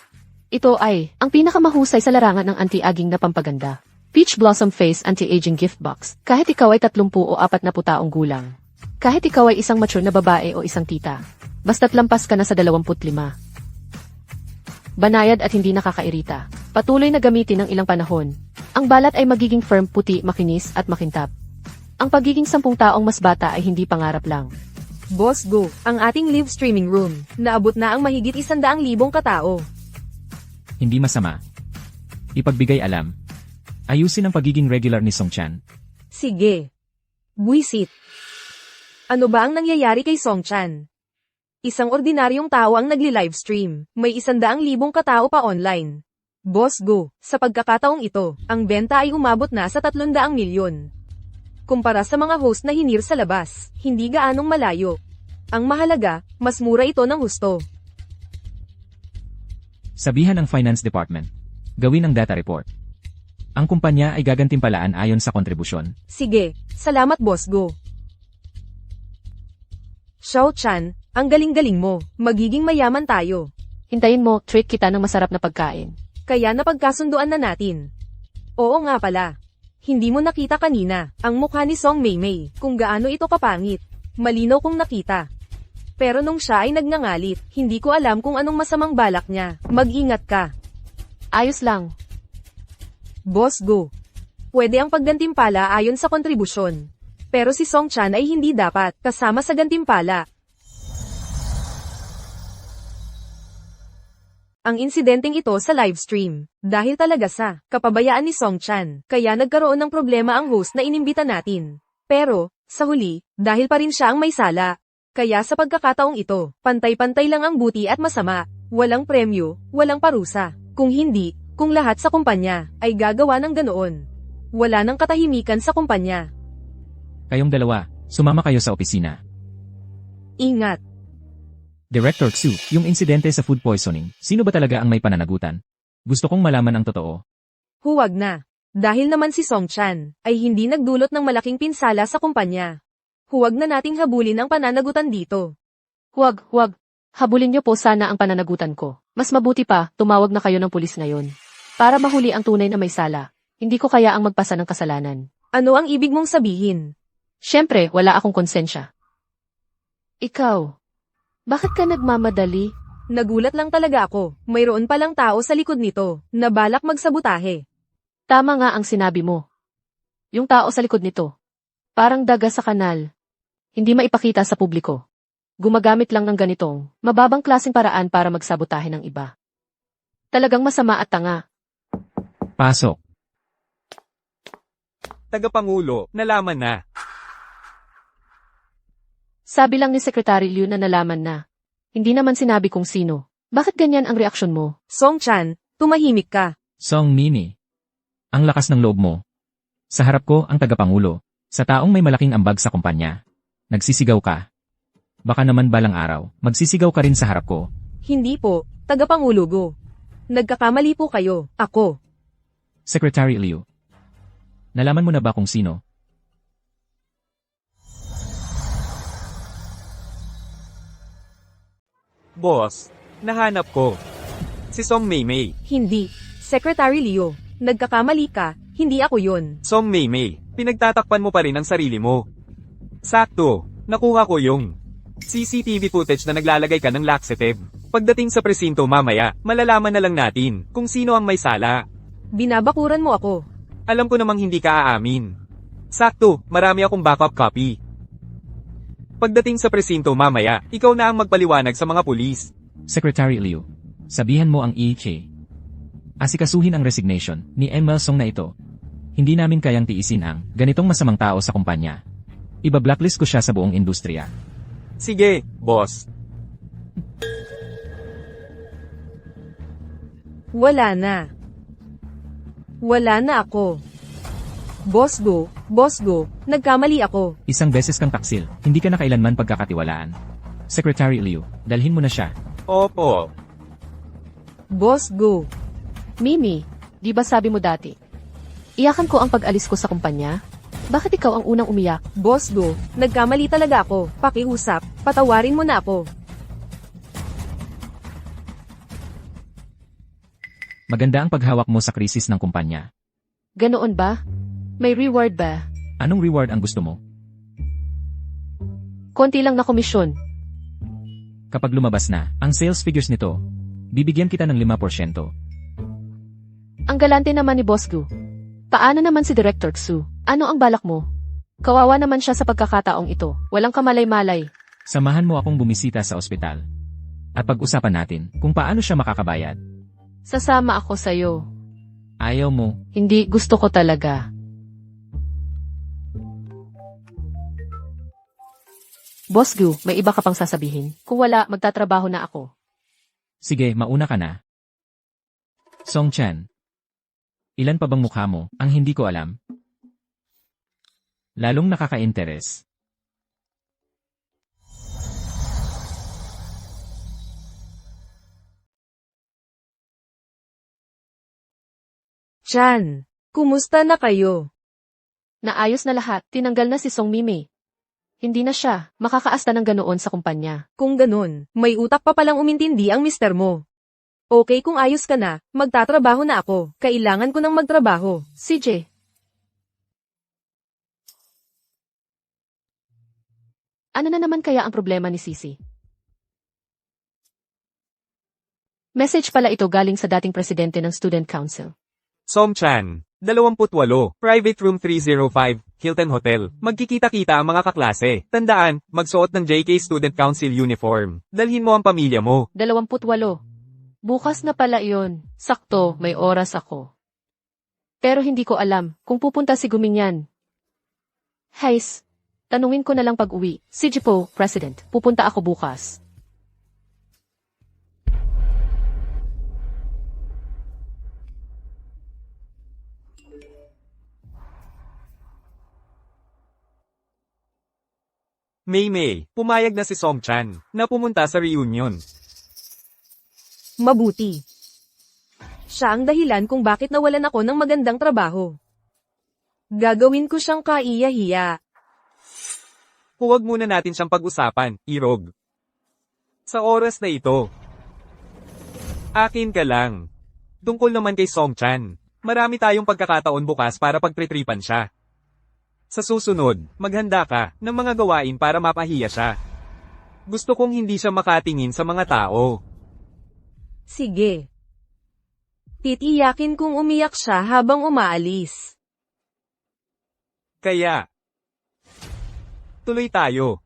Ito ay, ang pinakamahusay sa larangan ng anti-aging na pampaganda. Peach Blossom Face Anti-Aging Gift Box, kahit ikaw ay 30 o 40 taong gulang. Kahit ikaw ay isang mature na babae o isang tita. Basta't lampas ka na sa 25. Banayad at hindi nakakairita. Patuloy na gamitin ng ilang panahon. Ang balat ay magiging firm, puti, makinis at makintab. Ang pagiging 10 taong mas bata ay hindi pangarap lang. Boss Go, ang ating live streaming room, naabot na ang mahigit 100,000 katao. Hindi masama. Ipagbigay alam. Ayusin ang pagiging regular ni Song Chan. Sige. Buisit. Ano ba ang nangyayari kay Song Chan? Isang ordinaryong tao ang nagli-live stream, may 100,000 katao pa online. Boss Go, sa pagkakataong ito, ang benta ay umabot na sa 300 milyon. Kumpara sa mga host na hinir sa labas, hindi gaanong malayo. Ang mahalaga, mas mura ito ng husto. Sabihan ng Finance Department. Gawin ang data report. Ang kumpanya ay gagantimpalaan ayon sa kontribusyon. Sige, salamat Boss Go. Xiao Chan, ang galing-galing mo, magiging mayaman tayo. Hintayin mo, treat kita ng masarap na pagkain. Kaya napagkasunduan na natin. Oo nga pala. Hindi mo nakita kanina, ang mukha ni Song Meimei, kung gaano ito kapangit. Malinaw kong nakita. Pero nung siya ay nagngangalit, hindi ko alam kung anong masamang balak niya. Mag-ingat ka. Ayos lang. Boss Go. Pwede ang paggantimpala ayon sa kontribusyon. Pero si Song Chan ay hindi dapat kasama sa gantimpala. Ang insidenteng ito sa livestream, dahil talaga sa kapabayaan ni Song Chan, kaya nagkaroon ng problema ang host na inimbita natin. Pero, sa huli, dahil pa rin siya ang may sala. Kaya sa pagkakataong ito, pantay-pantay lang ang buti at masama, walang premyo, walang parusa. Kung hindi, kung lahat sa kumpanya ay gagawa ng ganoon. Wala nang katahimikan sa kumpanya. Kayong dalawa, sumama kayo sa opisina. Ingat. Director Xu, yung insidente sa food poisoning, sino ba talaga ang may pananagutan? Gusto kong malaman ang totoo. Huwag na. Dahil naman si Song Chan ay hindi nagdulot ng malaking pinsala sa kumpanya. Huwag na nating habulin ang pananagutan dito. Huwag. Habulin niyo po sana ang pananagutan ko. Mas mabuti pa, tumawag na kayo ng pulis ngayon. Para mahuli ang tunay na may sala. Hindi ko kaya ang magpasa ng kasalanan. Ano ang ibig mong sabihin? Siyempre, wala akong konsensya. Ikaw, bakit ka nagmamadali? Nagulat lang talaga ako. Mayroon palang tao sa likod nito, na balak magsabutahe. Tama nga ang sinabi mo. Yung tao sa likod nito. Parang daga sa kanal. Hindi maipakita sa publiko. Gumagamit lang ng ganitong, mababang klaseng paraan para magsabotahe ng iba. Talagang masama at tanga. Pasok. Tagapangulo, nalaman na. Sabi lang ni Secretary Liu na nalaman na. Hindi naman sinabi kung sino. Bakit ganyan ang reaksyon mo? Song Chan, tumahimik ka. Song Mimi. Ang lakas ng loob mo. Sa harap ko ang tagapangulo. Sa taong may malaking ambag sa kumpanya. Nagsisigaw ka. Baka naman balang araw, magsisigaw ka rin sa harap ko. Hindi po, tagapangulo go. Nagkakamali po kayo, ako. Secretary Liu. Nalaman mo na ba kung sino? Boss, nahanap ko. Si Song Maymay. Hindi. Secretary Leo, nagkakamali ka, hindi ako yun. Song Maymay, pinagtatakpan mo pa rin ang sarili mo. Sakto, nakuha ko yung CCTV footage na naglalagay ka ng laxative. Pagdating sa presinto mamaya, malalaman na lang natin kung sino ang may sala. Binabakuran mo ako. Alam ko namang hindi ka aamin. Sakto, marami akong backup copy. Pagdating sa presinto mamaya, ikaw na ang magpaliwanag sa mga pulis. Secretary Liu. Sabihan mo ang EK. Asikasuhin ang resignation ni ML Song na ito. Hindi namin kayang tiisin ang ganitong masamang tao sa kumpanya. Iba-blacklist ko siya sa buong industriya. Sige, boss. Wala na. Wala na ako. Boss go, nagkamali ako. Isang beses kang taksil, hindi ka na kailanman pagkakatiwalaan. Secretary Liu, dalhin mo na siya. Opo. Boss go. Mimi, di ba sabi mo dati? Iyakan ko ang pag-alis ko sa kumpanya? Bakit ikaw ang unang umiyak? Boss go, nagkamali talaga ako. Pakiusap, patawarin mo na ako. Maganda ang paghawak mo sa krisis ng kumpanya. Ganoon ba? May reward ba? Anong reward ang gusto mo? Konti lang na komisyon. Kapag lumabas na ang sales figures nito, bibigyan kita ng 5%. Ang galante naman ni Boss Gu. Paano naman si Director Xu? Ano ang balak mo? Kawawa naman siya sa pagkakataong ito. Walang kamalay-malay. Samahan mo akong bumisita sa ospital. At pag-usapan natin kung paano siya makakabayad. Sasama ako sa'yo. Ayaw mo, Hindi, gusto ko talaga. Boss Gu, may iba ka pang sasabihin? Kung wala, magtatrabaho na ako. sige mauna ka na. Song Chan. Ilan pa bang mukha mo ang hindi ko alam? Lalong nakaka-interes. Chan, kumusta na kayo? Naayos na lahat, tinanggal na si Song Mimi. Hindi na siya, makakaasta ng ganoon sa kumpanya. Kung ganun, may utak pa palang umintindi ang mister mo. Okay kung ayos ka na, magtatrabaho na ako. Kailangan ko nang magtrabaho. CJ. Ano na naman kaya ang problema ni Sisi? Message pala ito galing sa dating presidente ng Student Council. Song Chan, 28, Private Room 305, Hilton Hotel. Magkikita-kita ang mga kaklase. Tandaan, magsuot ng JK Student Council uniform. Dalhin mo ang pamilya mo. 28. Bukas na pala iyon. Sakto, may oras ako. Pero hindi ko alam kung pupunta si Guminyan. Heis, tanungin ko na lang pag-uwi. Si Jipo, President, pupunta ako bukas. May, pumayag na si Song Chan na pumunta sa reunion. Mabuti. Siya ang dahilan kung bakit nawalan ako ng magandang trabaho. Gagawin ko siyang kaiya-hiya. Huwag muna natin siyang pag-usapan, Irog. Sa oras na ito, akin ka lang. Tungkol naman kay Song Chan, marami tayong pagkakataon bukas para pagtritripan siya. Sa susunod, maghanda ka ng mga gawain para mapahiya siya. Gusto kong hindi siya makatingin sa mga tao. Sige. Titiyakin kung umiyak siya habang umaalis. Kaya, tuloy tayo.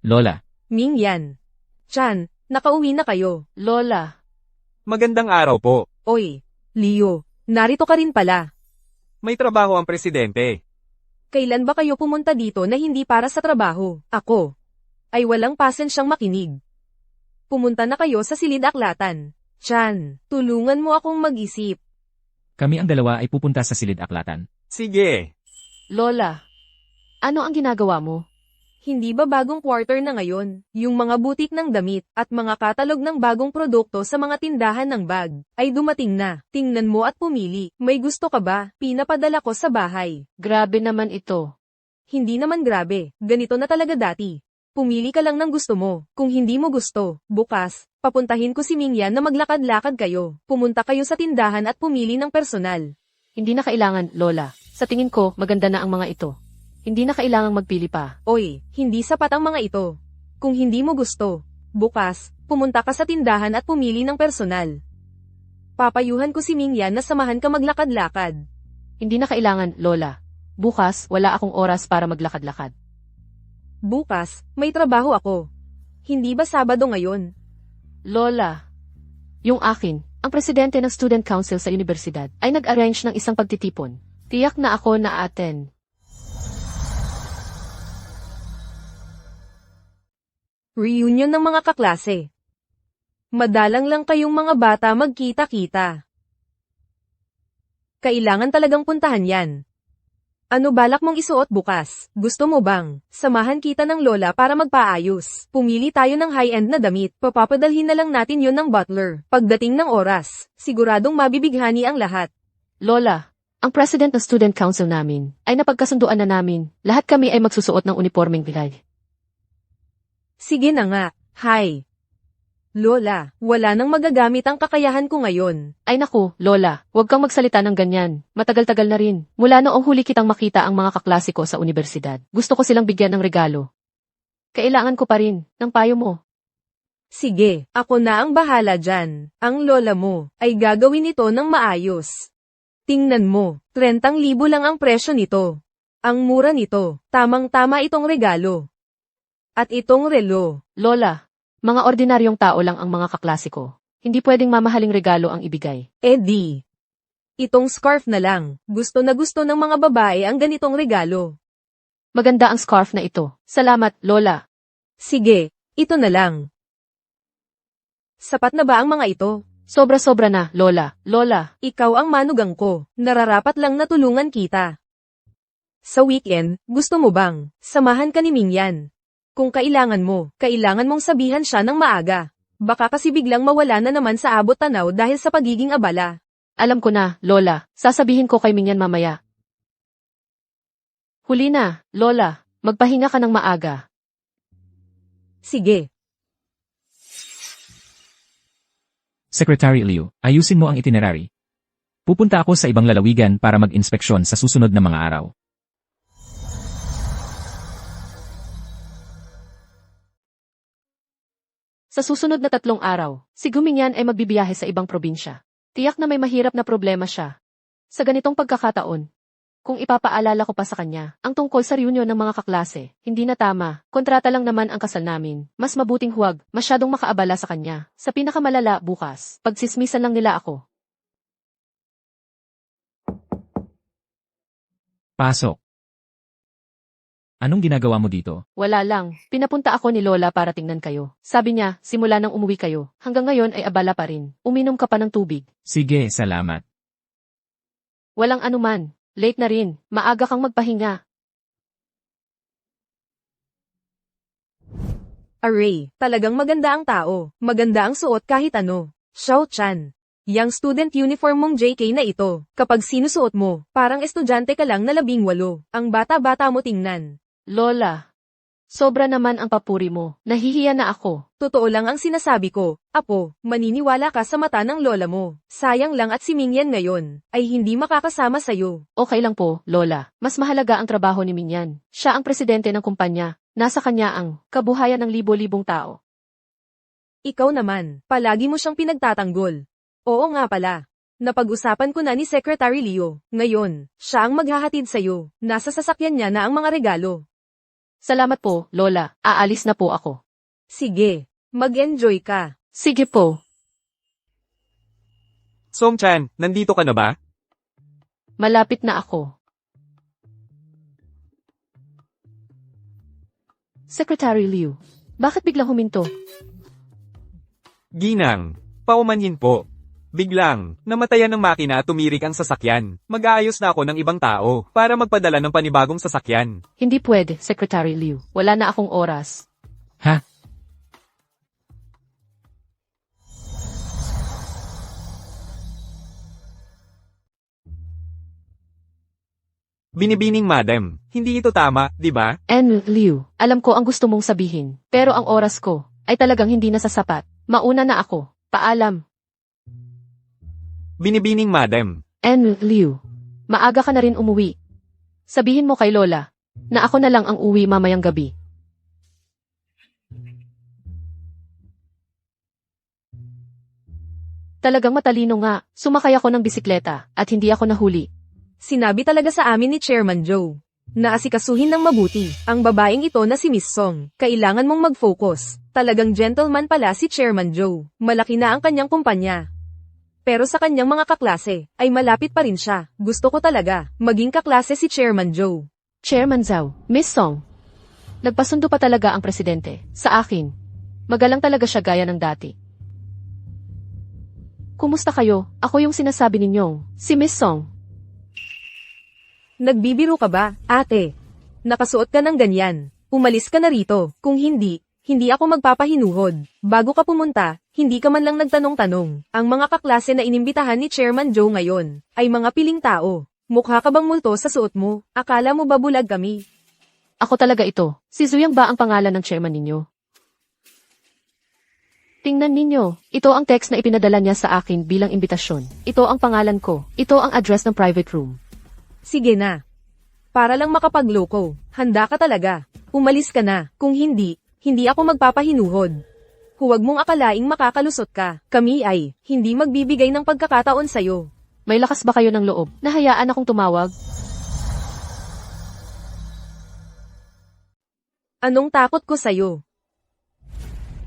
Lola, Ming Yan. Chan, nakauwi na kayo. Lola, Magandang araw po. Oy, Leo, narito ka rin pala. May trabaho ang presidente. Kailan ba kayo pumunta dito na hindi para sa trabaho? Ako. ay walang pasensyang makinig. Pumunta na kayo sa silid-aklatan. Chan, tulungan mo akong mag-isip. Kami ang dalawa ay pupunta sa silid-aklatan. Sige. Lola, ano ang ginagawa mo? Hindi ba bagong quarter na ngayon? Yung mga butik ng damit at mga katalog ng bagong produkto sa mga tindahan ng bag ay dumating na. Tingnan mo at pumili. May gusto ka ba? Pinapadala ko sa bahay. Grabe naman ito. Hindi naman grabe. Ganito na talaga dati. Pumili ka lang ng gusto mo. Kung hindi mo gusto, bukas, papuntahin ko si Mingyan na maglakad-lakad kayo. Pumunta kayo sa tindahan at pumili ng personal. Hindi na kailangan, Lola. Sa tingin ko, maganda na ang mga ito. Hindi na kailangang magpili pa. Oy, hindi sapat ang mga ito. Kung hindi mo gusto, bukas, pumunta ka sa tindahan at pumili ng personal. Papayuhan ko si Mingyan na samahan ka maglakad-lakad. Hindi na kailangan, Lola. Bukas, wala akong oras para maglakad-lakad. Bukas, may trabaho ako. Hindi ba Sabado ngayon? Lola, yung akin, ang presidente ng Student Council sa universidad, ay nag-arrange ng isang pagtitipon. Tiyak na ako na-attend. Reunion ng mga kaklase. Madalang lang kayong mga bata magkita-kita. Kailangan talagang puntahan yan. Ano balak mong isuot bukas? Gusto mo bang samahan kita ng lola para magpaayos? Pumili tayo ng high-end na damit. Papapadalhin na lang natin yon ng butler. Pagdating ng oras, siguradong mabibighani ang lahat. Lola, ang president ng Student Council namin, ay napagkasunduan na namin. Lahat kami ay magsusuot ng uniformeng bilay. Sige na nga, hi. Lola, wala nang magagamit ang kakayahan ko ngayon. Ay naku, Lola, huwag kang magsalita ng ganyan. Matagal-tagal na rin. Mula noong huli kitang makita ang mga kaklase ko sa universidad. Gusto ko silang bigyan ng regalo. Kailangan ko pa rin ng payo mo. Sige, ako na ang bahala dyan. Ang lola mo ay gagawin ito ng maayos. Tingnan mo, 30,000 lang ang presyo nito. Ang mura nito, tamang-tama itong regalo. At itong relo. Lola, mga ordinaryong tao lang ang mga kaklase ko. Hindi pwedeng mamahaling regalo ang ibigay. Di. Itong scarf na lang. Gusto na gusto ng mga babae ang ganitong regalo. Maganda ang scarf na ito. Salamat, Lola. Sige, ito na lang. Sapat na ba ang mga ito? Sobra-sobra na, Lola. Lola, Ikaw ang manugang ko. Nararapat lang na tulungan kita. Sa weekend, gusto mo bang samahan ka ni Mingyan? Kung kailangan mong sabihan siya ng maaga. Baka kasi biglang mawala na naman sa abot tanaw dahil sa pagiging abala. alam ko na, Lola. Sasabihin ko kay Mingyan mamaya. Huli na, Lola. Magpahinga ka ng maaga. Sige. Secretary Liu, ayusin mo ang itinerary. Pupunta ako sa ibang lalawigan para mag-inspeksyon sa susunod na mga araw. Sa susunod na 3 araw, si Gumingyan ay magbibiyahe sa ibang probinsya. Tiyak na may mahirap na problema siya. Sa ganitong pagkakataon, kung ipapaalala ko pa sa kanya, ang tungkol sa reunion ng mga kaklase, hindi na tama. Kontrata lang naman ang kasal namin. Mas mabuting huwag, masyadong makaabala sa kanya. Sa pinakamalala, bukas, pagsismisan lang nila ako. Pasok. Anong ginagawa mo dito? Wala lang, pinapunta ako ni Lola para tingnan kayo. Sabi niya, simula nang umuwi kayo, hanggang ngayon ay abala pa rin. Uminom ka pa ng tubig. Sige, salamat. Walang anuman. Late na rin. Maaga kang magpahinga. Array, talagang maganda ang tao. Maganda ang suot kahit ano. Xiao Chan. Yang student uniform mong JK na ito. Kapag sinusuot mo, parang estudyante ka lang na 18. Ang bata-bata mo tingnan. Lola, sobra naman ang papuri mo. Nahihiya na ako. Totoo lang ang sinasabi ko. Apo, maniniwala ka sa mata ng lola mo. Sayang lang at si Mingyan ngayon ay hindi makakasama sa'yo. Okay lang po, Lola. Mas mahalaga ang trabaho ni Mingyan. Siya ang presidente ng kumpanya. Nasa kanya ang kabuhayan ng libo-libong tao. Ikaw naman, palagi mo siyang pinagtatanggol. Oo nga pala. Napag-usapan ko na ni Secretary Leo. Ngayon, siya ang maghahatid sa'yo. Nasa sasakyan niya na ang mga regalo. Salamat po, Lola. Aalis na po ako. Sige, mag-enjoy ka. Sige po. Song-chan, nandito ka na ba? Malapit na ako. Secretary Liu, Bakit biglang huminto? Ginang, paumanhin po. Biglang, namatayan ng makina at tumirik ang sasakyan. Mag-aayos na ako ng ibang tao para magpadala ng panibagong sasakyan. Hindi pwede, Secretary Liu. Wala na akong oras. Ha? Binibining madam, hindi ito tama, di ba? Liu, alam ko ang gusto mong sabihin, pero ang oras ko ay talagang hindi na sasapat. Mauna na ako. Paalam. Binibining madam, Liu, maaga ka na rin umuwi. Sabihin mo kay Lola na ako na lang ang uwi mamayang gabi. Talagang matalino nga, sumakay ako ng bisikleta at hindi ako nahuli. Sinabi talaga sa amin ni Chairman Joe na asikasuhin ng mabuti ang babaeng ito na si Miss Song. Kailangan mong mag-focus. Talagang gentleman pala si Chairman Joe. Malaki na ang kanyang kumpanya. Pero sa kanyang mga kaklase, ay malapit pa rin siya. Gusto ko talaga maging kaklase si Chairman Joe. Chairman Zhao, Miss Song. Nagpasundo pa talaga ang presidente. Sa akin. Magalang talaga siya gaya ng dati. Kumusta kayo? Ako yung sinasabi ninyong, si Miss Song. Nagbibiro ka ba, ate? Nakasuot ka ng ganyan. Umalis ka na rito. Kung hindi, hindi ako magpapahinuhod. Bago ka pumunta, hindi ka man lang nagtanong-tanong. Ang mga kaklase na inimbitahan ni Chairman Joe ngayon, ay mga piling tao. Mukha ka bang multo sa suot mo? Akala mo ba bulag kami? Ako talaga ito. Si Zuyang ba ang pangalan ng chairman ninyo? Tingnan ninyo, ito ang text na ipinadala niya sa akin bilang imbitasyon. Ito ang pangalan ko. Ito ang address ng private room. Sige na. Para lang makapagloko, handa ka talaga. Umalis ka na. Kung hindi, hindi ako magpapahinuhod. Huwag mong akalaing makakalusot ka. Kami ay hindi magbibigay ng pagkakataon sa'yo. May lakas ba kayo ng loob? Nahayaan akong tumawag? Anong takot ko sa'yo?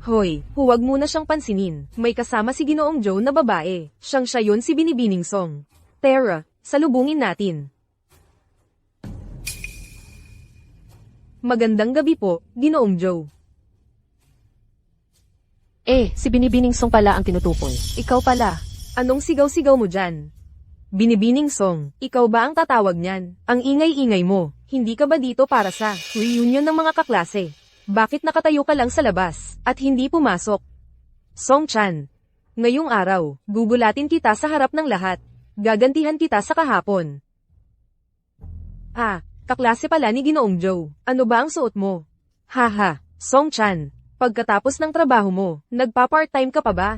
Hoy, huwag mo na siyang pansinin. May kasama si Ginoong Joe na babae. Siya yun si Binibining Song. Tara, salubungin natin. Magandang gabi po, Ginoong Joe. Si Binibining Song pala ang tinutukoy. Ikaw pala. Anong sigaw-sigaw mo dyan? Binibining Song, ikaw ba ang tatawag niyan? Ang ingay-ingay mo, hindi ka ba dito para sa reunion ng mga kaklase? Bakit nakatayo ka lang sa labas, at hindi pumasok? Song Chan, ngayong araw, gugulatin kita sa harap ng lahat. Gagantihan kita sa kahapon. Kaklase pala ni Ginoong Joe. Ano ba ang suot mo? Haha, Song Chan. Pagkatapos ng trabaho mo, nagpa-part-time ka pa ba?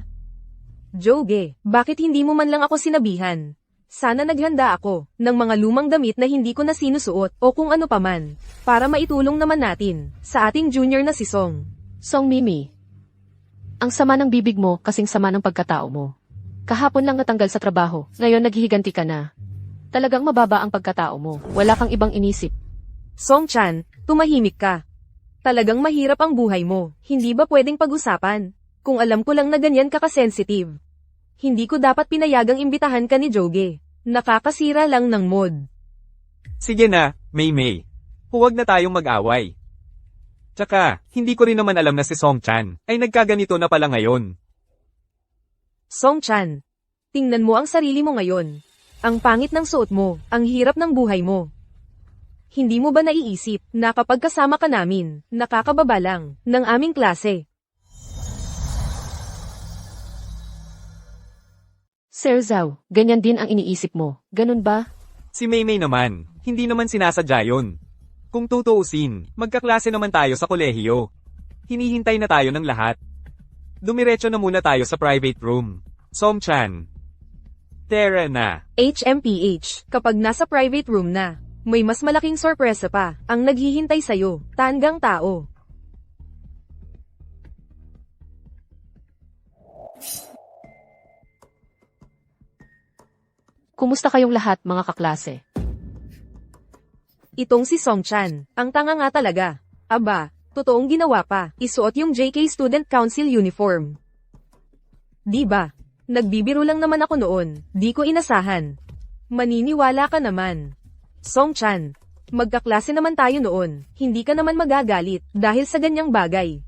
Joe, bakit hindi mo man lang ako sinabihan? Sana naghanda ako ng mga lumang damit na hindi ko na sinusuot o kung ano paman, para maitulong naman natin sa ating junior na si Song. Song Mimi. Ang sama ng bibig mo kasing sama ng pagkatao mo. Kahapon lang natanggal sa trabaho, ngayon naghihiganti ka na. Talagang mababa ang pagkatao mo. Wala kang ibang inisip. Song Chan, tumahimik ka. Talagang mahirap ang buhay mo. Hindi ba pwedeng pag-usapan? Kung alam ko lang na ganyan ka ka-sensitive. Hindi ko dapat pinayagang imbitahan ka ni Joge. Nakakasira lang ng mood. Sige na, May. Huwag na tayong mag-away. Tsaka, hindi ko rin naman alam na si Song Chan ay nagkaganito na pala ngayon. Song Chan, tingnan mo ang sarili mo ngayon. Ang pangit ng suot mo, ang hirap ng buhay mo. Hindi mo ba naiisip na kapag kasama ka namin, nakakababa lang ng aming klase? Sir Zhao, ganyan din ang iniisip mo. Ganun ba? Si May naman, hindi naman sinasadya yun. Kung tutuusin, magkaklase naman tayo sa kolehiyo. Hinihintay na tayo ng lahat. Dumiretso na muna tayo sa private room. Song Chan. Tara na. HMPH, kapag nasa private room na, may mas malaking sorpresa pa ang naghihintay sa'yo, tanggang tao. Kumusta kayong lahat mga kaklase? Itong si Song Chan, ang tanga nga talaga. Aba, totoong ginawa pa, isuot yung JK Student Council uniform. Di ba? Nagbibiro lang naman ako noon, di ko inasahan. Maniniwala ka naman. Song Chan, magkaklase naman tayo noon, hindi ka naman magagalit dahil sa ganyang bagay.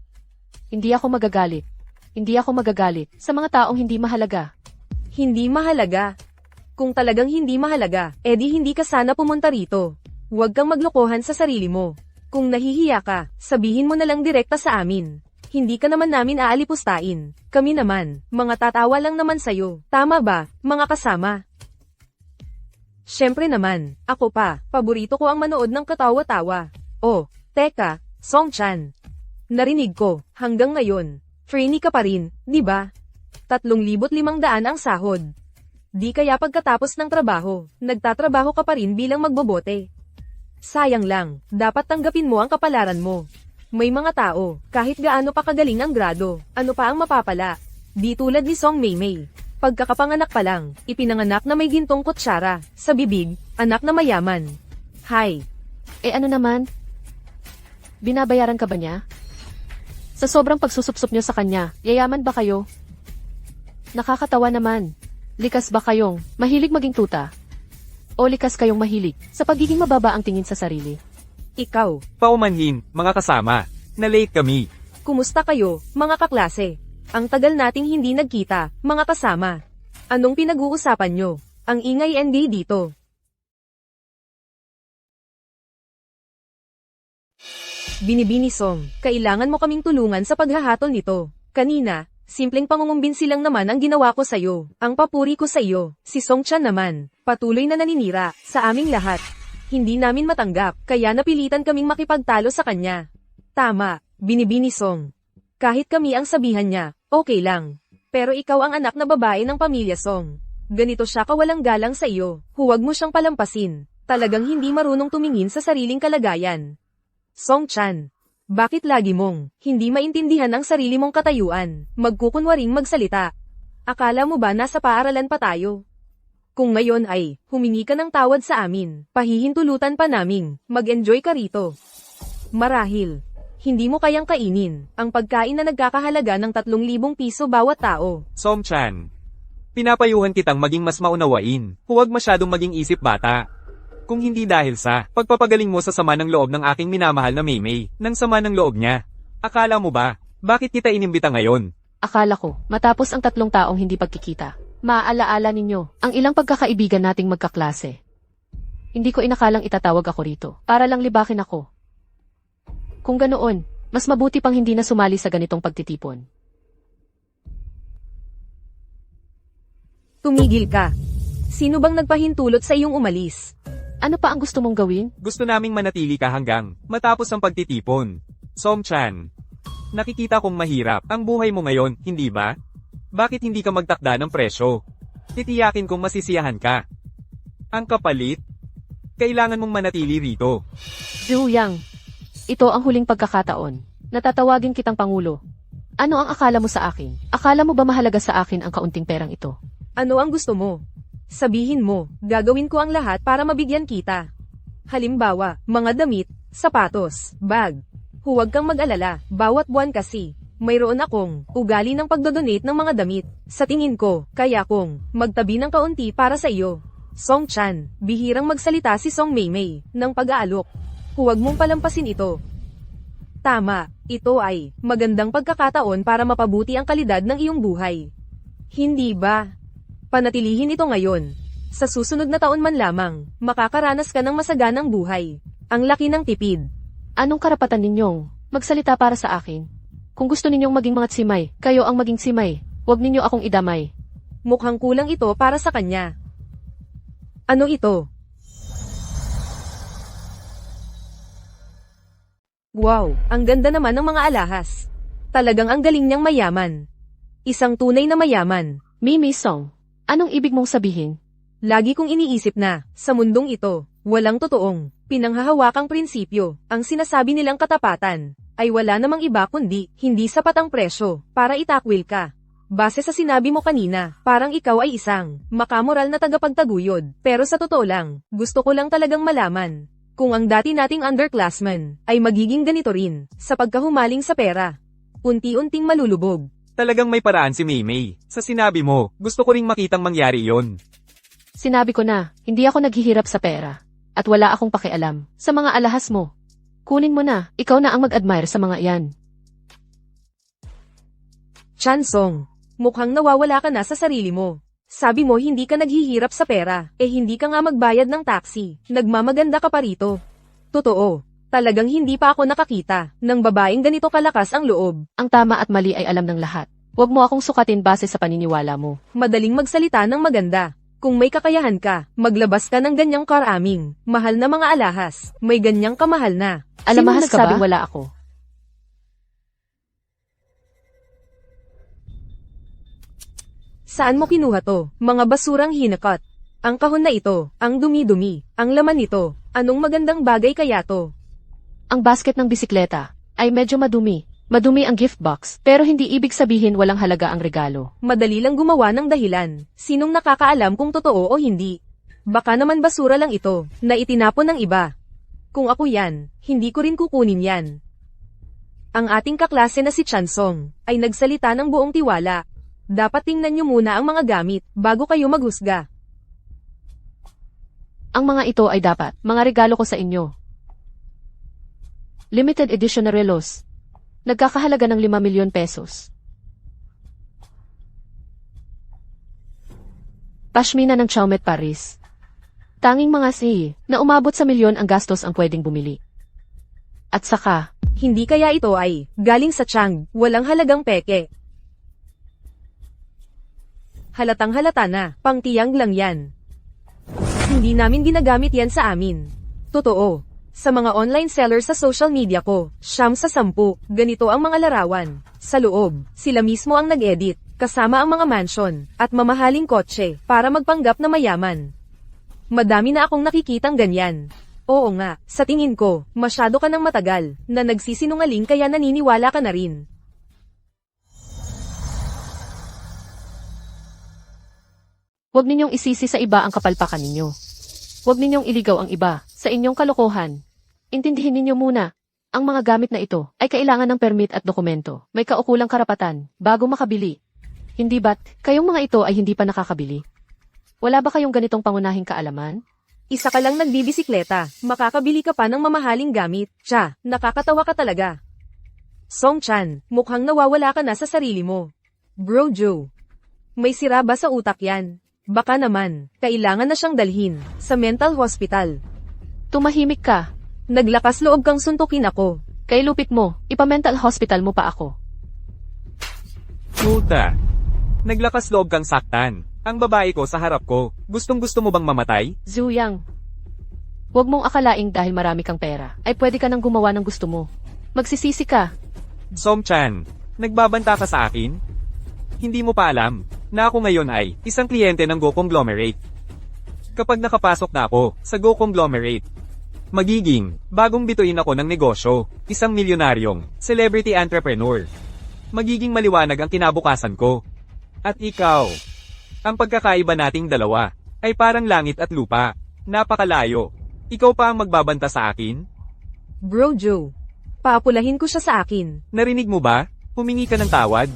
Hindi ako magagalit. Hindi ako magagalit sa mga taong hindi mahalaga. Hindi mahalaga. Kung talagang hindi mahalaga, edi hindi ka sana pumunta rito. Huwag kang maglokohan sa sarili mo. Kung nahihiya ka, sabihin mo na lang direkta sa amin. Hindi ka naman namin aalipustain. Kami naman, mga tatawa lang naman sa'yo. Tama ba, mga kasama? Siyempre naman, ako pa, paborito ko ang manood ng katawa-tawa. Oh, teka, Song-chan. Narinig ko, hanggang ngayon, trainee ka pa rin, di ba? 3,500 ang sahod. Di kaya pagkatapos ng trabaho, nagtatrabaho ka pa rin bilang magbobote. Sayang lang, dapat tanggapin mo ang kapalaran mo. May mga tao, kahit gaano pa kagaling ang grado, ano pa ang mapapala. Di tulad ni Song Maymay. Pagkakapanganak pa lang, ipinanganak na may gintong kutsara, sa bibig, anak na mayaman. Hay. Ano naman? Binabayaran ka ba niya? Sa sobrang pagsusupsup niyo sa kanya, yayaman ba kayo? Nakakatawa naman. Likas ba kayong mahilig maging tuta? O likas kayong mahilig sa pagiging mababa ang tingin sa sarili? Ikaw, Paumanhin, mga kasama. Na-late kami. kumusta kayo, mga kaklase? Ang tagal nating hindi nagkita, mga kasama. Anong pinag-uusapan nyo? Ang ingay ND dito. Binibini Song, kailangan mo kaming tulungan sa paghahatol nito. Kanina, simpleng pangungumbinsi lang naman ang ginawa ko sa'yo. Ang papuri ko sa iyo, si Song-chan naman, patuloy na naninira sa aming lahat. Hindi namin matanggap, kaya napilitan kaming makipagtalo sa kanya. Tama, binibini Song. Kahit kami ang sabihan niya, okay lang. Pero ikaw ang anak na babae ng pamilya Song. Ganito siya kawalang galang sa iyo, huwag mo siyang palampasin. Talagang hindi marunong tumingin sa sariling kalagayan. Song-chan, bakit lagi mong hindi maintindihan ang sarili mong katayuan, magkukunwaring magsalita? Akala mo ba nasa paaralan pa tayo? Kung ngayon ay humingi ka ng tawad sa amin, pahihintulutan pa naming mag-enjoy ka rito. Marahil, hindi mo kayang kainin ang pagkain na nagkakahalaga ng 3,000 piso bawat tao. Song-chan. Pinapayuhan kitang maging mas maunawain. Huwag masyadong maging isip bata. Kung hindi dahil sa pagpapagaling mo sa sama ng loob ng aking minamahal na Maymay, ng sama ng loob niya. Akala mo ba, bakit kita inimbita ngayon? Akala ko, matapos ang 3 taong hindi pagkikita, maaalaala ninyo ang ilang pagkakaibigan nating magkaklase. Hindi ko inakalang itatawag ako rito, para lang libakin ako. Kung ganoon, mas mabuti pang hindi na sumali sa ganitong pagtitipon. Tumigil ka. Sino bang nagpahintulot sa iyong umalis? Ano pa ang gusto mong gawin? Gusto naming manatili ka hanggang matapos ang pagtitipon. Song-chan. Nakikita kong mahirap ang buhay mo ngayon, hindi ba? Bakit hindi ka magtakda ng presyo? Titiyakin kong masisiyahan ka. Ang kapalit? Kailangan mong manatili rito. Zhu Yang, ito ang huling pagkakataon. Natatawagin kitang Pangulo. Ano ang akala mo sa akin? Akala mo ba mahalaga sa akin ang kaunting perang ito? Ano ang gusto mo? Sabihin mo, gagawin ko ang lahat para mabigyan kita. Halimbawa, mga damit, sapatos, bag. Huwag kang mag-alala, bawat buwan kasi, mayroon akong ugali ng pagdodonate ng mga damit. Sa tingin ko, kaya kong magtabi ng kaunti para sa iyo. Song-chan, bihirang magsalita si Song Maymay ng pag-aalok. Huwag mong palampasin ito. Tama, ito ay magandang pagkakataon para mapabuti ang kalidad ng iyong buhay. Hindi ba? Panatilihin ito ngayon. Sa susunod na taon man lamang, makakaranas ka ng masaganang buhay. Ang laki ng tipid. Anong karapatan ninyong magsalita para sa akin? Kung gusto ninyong maging mga tsimay, kayo ang maging tsimay. Huwag ninyo akong idamay. Mukhang kulang ito para sa kanya. Ano ito? Wow, ang ganda naman ng mga alahas. Talagang ang galing niyang mayaman. Isang tunay na mayaman. Mimi Song, anong ibig mong sabihin? Lagi kong iniisip na, sa mundong ito, walang totoong, pinanghahawakang prinsipyo, ang sinasabi nilang katapatan, ay wala namang iba kundi, hindi sapat ang presyo, para itakwil ka. Base sa sinabi mo kanina, parang ikaw ay isang, makamoral na tagapagtaguyod, pero sa totoo lang, gusto ko lang talagang malaman, kung ang dati nating underclassman, ay magiging ganito rin, sa pagkahumaling sa pera. Unti-unting malulubog. Talagang may paraan si Maymay. Sa sinabi mo, gusto ko ring makitang mangyari yon. Sinabi ko na, hindi ako naghihirap sa pera. At wala akong pakialam sa mga alahas mo. Kunin mo na, ikaw na ang mag-admire sa mga iyan. Chansong, mukhang nawawala ka na sa sarili mo. Sabi mo hindi ka naghihirap sa pera, hindi ka nga magbayad ng taxi, nagmamaganda ka pa rito. Totoo, talagang hindi pa ako nakakita ng babaeng ganito kalakas ang loob. Ang tama at mali ay alam ng lahat. Huwag mo akong sukatin base sa paniniwala mo. Madaling magsalita ng maganda. Kung may kakayahan ka, maglabas ka ng ganyang karaming, mahal na mga alahas, may ganyang kamahal na. Alam mo Sinong nagsabing ba? wala ako. Saan mo kinuha to? Mga basurang hinakot. Ang kahon na ito, ang dumi-dumi, ang laman nito, anong magandang bagay kaya to? Ang basket ng bisikleta ay medyo madumi. Madumi ang gift box, pero hindi ibig sabihin walang halaga ang regalo. Madali lang gumawa ng dahilan. Sinong nakakaalam kung totoo o hindi? Baka naman basura lang ito, na itinapon ng iba. Kung ako yan, hindi ko rin kukunin yan. Ang ating kaklase na si Chansong, ay nagsalita ng buong tiwala. Dapat tingnan niyo muna ang mga gamit, bago kayo maghusga. Ang mga ito ay dapat, mga regalo ko sa inyo. Limited edition na relos. Nagkakahalaga ng 5 milyon pesos. Pashmina ng Chaumet Paris. Tanging mga si, na umabot sa milyon ang gastos ang pwedeng bumili. At saka, Hindi kaya ito ay, galing sa Chang, walang halagang peke. Halatang halata na, pangtiyang lang yan. Hindi namin ginagamit yan sa amin. Totoo. Sa mga online seller sa social media ko, 9 sa 10, ganito ang mga larawan. Sa loob, sila mismo ang nag-edit, kasama ang mga mansion, at mamahaling kotse, para magpanggap na mayaman. Madami na akong nakikitang ganyan. Oo nga, sa tingin ko, masyado ka ng matagal, na nagsisinungaling kaya naniniwala ka na rin. huwag ninyong isisi sa iba ang kapalpakan ninyo. Huwag ninyong iligaw ang iba sa inyong kalokohan. Intindihin ninyo muna, ang mga gamit na ito ay kailangan ng permit at dokumento. May kaukulang karapatan bago makabili. Hindi ba't kayong mga ito ay hindi pa nakakabili? Wala ba kayong ganitong pangunahing kaalaman? Isa ka lang nagbibisikleta, makakabili ka pa ng mamahaling gamit. Tsa, nakakatawa ka talaga. Song Chan, mukhang nawawala ka na sa sarili mo. Bro Joe, may sira ba sa utak yan? Baka naman, kailangan na siyang dalhin sa mental hospital. Tumahimik ka. Naglakas loob kang suntukin ako. Kay lupit mo, ipa-mental hospital mo pa ako. Puta. Naglakas loob kang saktan. Ang babae ko sa harap ko. Gustong-gusto mo bang mamatay? Zuyang. Huwag mong akalaing dahil marami kang pera, ay pwede ka nang gumawa ng gusto mo. Magsisisi ka. Song-chan, nagbabanta ka sa akin? Hindi mo pa alam na ako ngayon ay isang kliyente ng Go Conglomerate. Kapag nakapasok na ako sa Go Conglomerate, magiging bagong bituin ako ng negosyo, isang milyonaryong celebrity entrepreneur. Magiging maliwanag ang kinabukasan ko. At ikaw, ang pagkakaiba nating dalawa ay parang langit at lupa. Napakalayo. Ikaw pa ang magbabanta sa akin? Bro Joe, paapulahin ko siya sa akin. Narinig mo ba? Humingi ka ng tawad.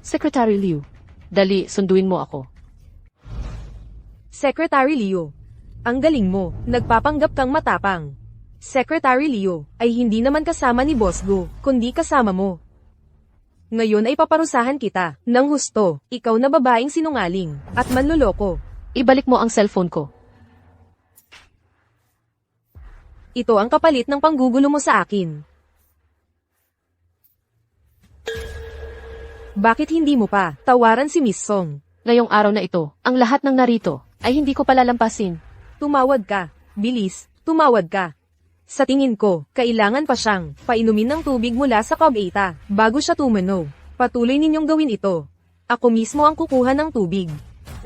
Secretary Liu. Dali, sunduin mo ako. Secretary Leo, ang galing mo, nagpapanggap kang matapang. Secretary Leo, ay hindi naman kasama ni Boss Go, kundi kasama mo. Ngayon ay paparusahan kita, ng husto, ikaw na babaeng sinungaling, at manloloko. Ibalik mo ang cellphone ko. Ito ang kapalit ng panggugulo mo sa akin. Bakit hindi mo pa tawaran si Miss Song? Ngayong araw na ito, ang lahat ng narito ay hindi ko palalampasin. Tumawad ka. Bilis, tumawad ka. Sa tingin ko, kailangan pa siyang painumin ng tubig mula sa Cobeta bago siya tumanaw. Patuloy ninyong gawin ito. Ako mismo ang kukuha ng tubig.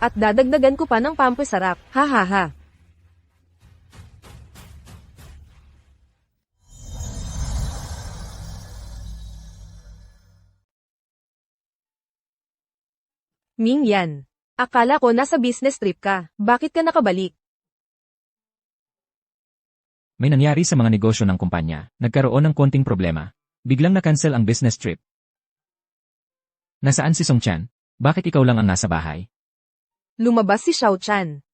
At dadagdagan ko pa ng pampasarap. Ha ha ha. Ming Yan. Akala ko nasa business trip ka. Bakit ka nakabalik? May nangyari sa mga negosyo ng kumpanya. Nagkaroon ng konting problema. Biglang na-cancel ang business trip. Nasaan si Song Chan? Bakit ikaw lang ang nasa bahay? Lumabas si Xiao Chan.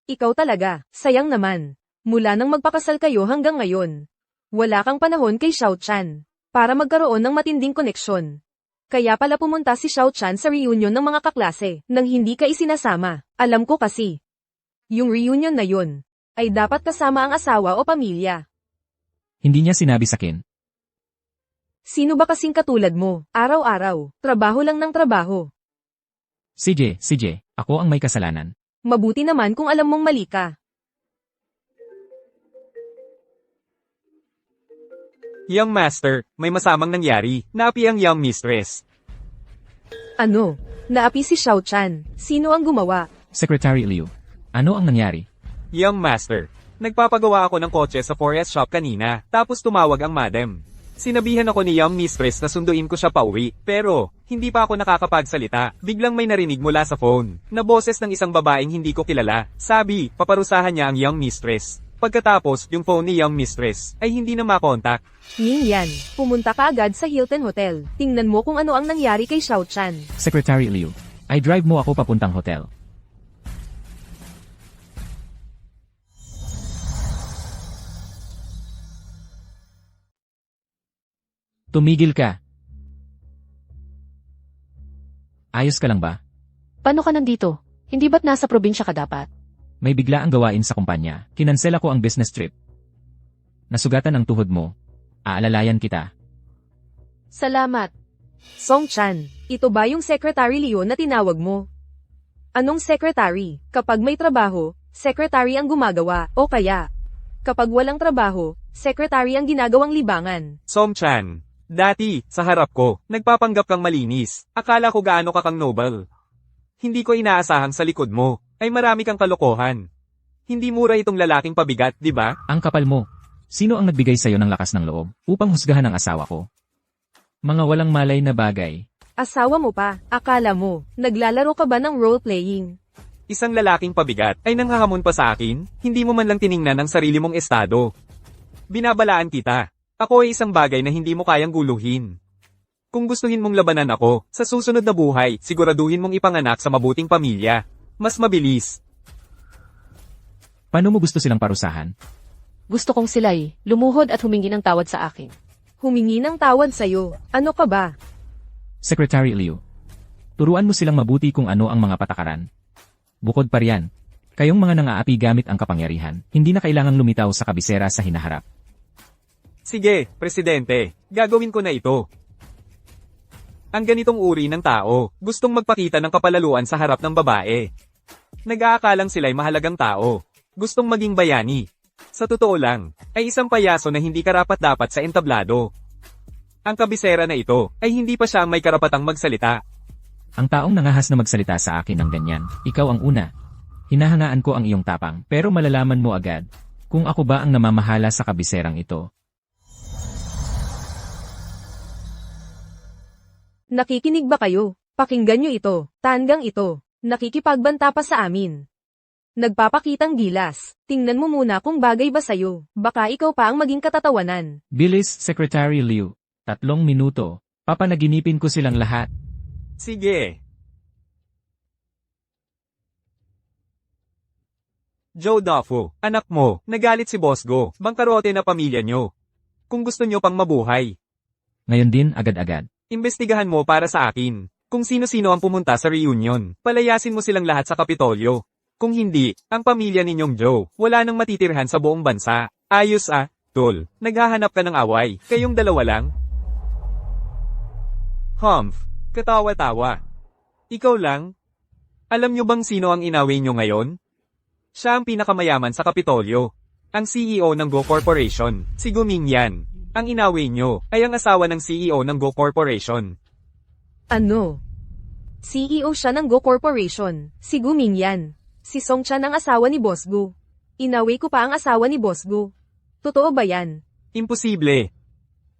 Ikaw talaga, sayang naman. Mula nang magpakasal kayo hanggang ngayon. Wala kang panahon kay Xiao Chan. para magkaroon ng matinding koneksyon. Kaya pala pumunta si Xiao Chan sa reunion ng mga kaklase nang hindi ka isinasama. Alam ko kasi. Yung reunion na yun ay dapat kasama ang asawa o pamilya. Hindi niya sinabi sakin. Sino ba kasing katulad mo? Araw-araw, trabaho lang ng trabaho. CJ, ako ang may kasalanan. Mabuti naman kung alam mong mali ka. Young master, may masamang nangyari. Naapi ang young mistress. Ano? Naapi si Xiao Chan. Sino ang gumawa? Secretary Liu. Ano ang nangyari? Young master, nagpapagawa ako ng kotse sa forest shop kanina, tapos tumawag ang madam. Sinabihan ako ni young mistress na sunduin ko siya pauwi, pero hindi pa ako nakakapagsalita. Biglang may narinig mula sa phone na boses ng isang babaeng hindi ko kilala. Sabi, paparusahan niya ang young mistress. Pagkatapos, yung phone ni young mistress ay hindi na makontak. Ning yan, pumunta ka agad sa Hilton Hotel. Tingnan mo kung ano ang nangyari kay Xiao Chan. Secretary Liu. I drive mo ako papuntang hotel. Tumigil ka. Ayos ka lang ba? Paano ka nandito? Hindi ba't nasa probinsya ka dapat? May bigla ang gawain sa kumpanya. Kinansel ako ang business trip. Nasugatan ang tuhod mo. Aalalayan kita. Salamat. Song Chan, ito ba yung Secretary Leon na tinawag mo? Anong secretary? Kapag may trabaho, secretary ang gumagawa, o kaya? Kapag walang trabaho, secretary ang ginagawang libangan. Song Chan, dati, sa harap ko, nagpapanggap kang malinis. Akala ko gaano ka kang noble. Hindi ko inaasahang sa likod mo ay marami kang kalokohan. Hindi mura itong lalaking pabigat, di ba? Ang kapal mo. Sino ang nagbigay sa'yo ng lakas ng loob upang husgahan ang asawa ko? Mga walang malay na bagay. Asawa mo pa, akala mo, naglalaro ka ba ng role-playing? Isang lalaking pabigat ay nanghahamon pa sa akin, hindi mo man lang tiningnan ang sarili mong estado. Binabalaan kita. Ako ay isang bagay na hindi mo kayang guluhin. Kung gustuhin mong labanan ako, sa susunod na buhay, siguraduhin mong ipanganak sa mabuting pamilya. Mas mabilis. Paano mo gusto silang parusahan? Gusto kong sila'y lumuhod at humingi ng tawad sa akin. Humingi ng tawad sa'yo. Ano ka ba? Secretary Liu. Turuan mo silang mabuti kung ano ang mga patakaran. Bukod pa riyan, kayong mga nang-aapi gamit ang kapangyarihan, hindi na kailangang lumitaw sa kabisera sa hinaharap. Sige, Presidente, gagawin ko na ito. Ang ganitong uri ng tao, gustong magpakita ng kapalaluan sa harap ng babae. Nag-aakalang sila'y mahalagang tao. Gustong maging bayani. Sa totoo lang, ay isang payaso na hindi karapat-dapat sa entablado. Ang kabisera na ito, ay hindi pa siya ang may karapatang magsalita. Ang taong nangahas na magsalita sa akin ng ganyan, ikaw ang una. Hinahangaan ko ang iyong tapang, pero malalaman mo agad kung ako ba ang namamahala sa kabiserang ito. Nakikinig ba kayo? Pakinggan nyo ito. Tandang ito. Nakikipagbanta pa sa amin. Nagpapakitang gilas. Tingnan mo muna kung bagay ba sa'yo. Baka ikaw pa ang maging katatawanan. Bilis, Secretary Liu. 3 minuto. Papanaginipin ko silang lahat. Sige. Joe Duffo, anak mo, nagalit si Boss Go, bangkarote na pamilya nyo. Kung gusto nyo pang mabuhay, Ngayon din, agad-agad. imbestigahan mo para sa akin. Kung sino-sino ang pumunta sa reunion, palayasin mo silang lahat sa Kapitolyo. Kung hindi, ang pamilya ninyong Joe, wala nang matitirhan sa buong bansa. Ayos ah, tol. Naghahanap ka ng away, kayong dalawa lang? Humph, katawa-tawa. Ikaw lang? Alam nyo bang sino ang inaway nyo ngayon? Siya ang pinakamayaman sa Kapitolyo. Ang CEO ng Go Corporation, si Guming yan. Ang inaway nyo, ay ang asawa ng CEO ng Go Corporation. Ano? CEO siya ng Go Corporation. Si Guming yan. Si Song Chan ang asawa ni Boss Gu. Inaway ko pa ang asawa ni Boss Gu. Totoo ba yan? Imposible.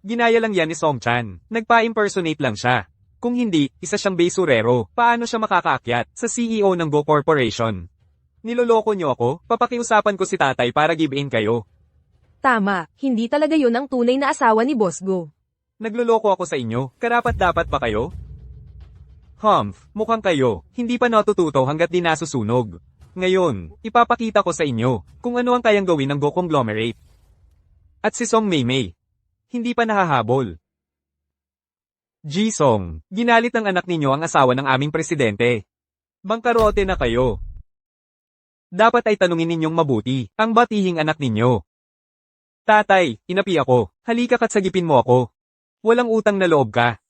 Ginaya lang yan ni Song Chan. Nagpa-impersonate lang siya. Kung hindi, isa siyang basurero. Paano siya makakaakyat sa CEO ng Go Corporation? Niloloko niyo ako? Papakiusapan ko si tatay para give in kayo. Tama, hindi talaga yun ang tunay na asawa ni Boss Gu. Nagloloko ako sa inyo? Karapat-dapat ba kayo? Humph, mukhang kayo, hindi pa natututo hanggat di nasusunog. Ngayon, ipapakita ko sa inyo kung ano ang kayang gawin ng Go Conglomerate. At si Song Maymay, hindi pa nahahabol. Jisong, ginalit ng anak ninyo ang asawa ng aming presidente. Bangkarote na kayo. Dapat ay tanungin ninyong mabuti, ang batihing anak ninyo. Tatay, inapi ako. Halika ka't sagipin mo ako. Walang utang na loob ka.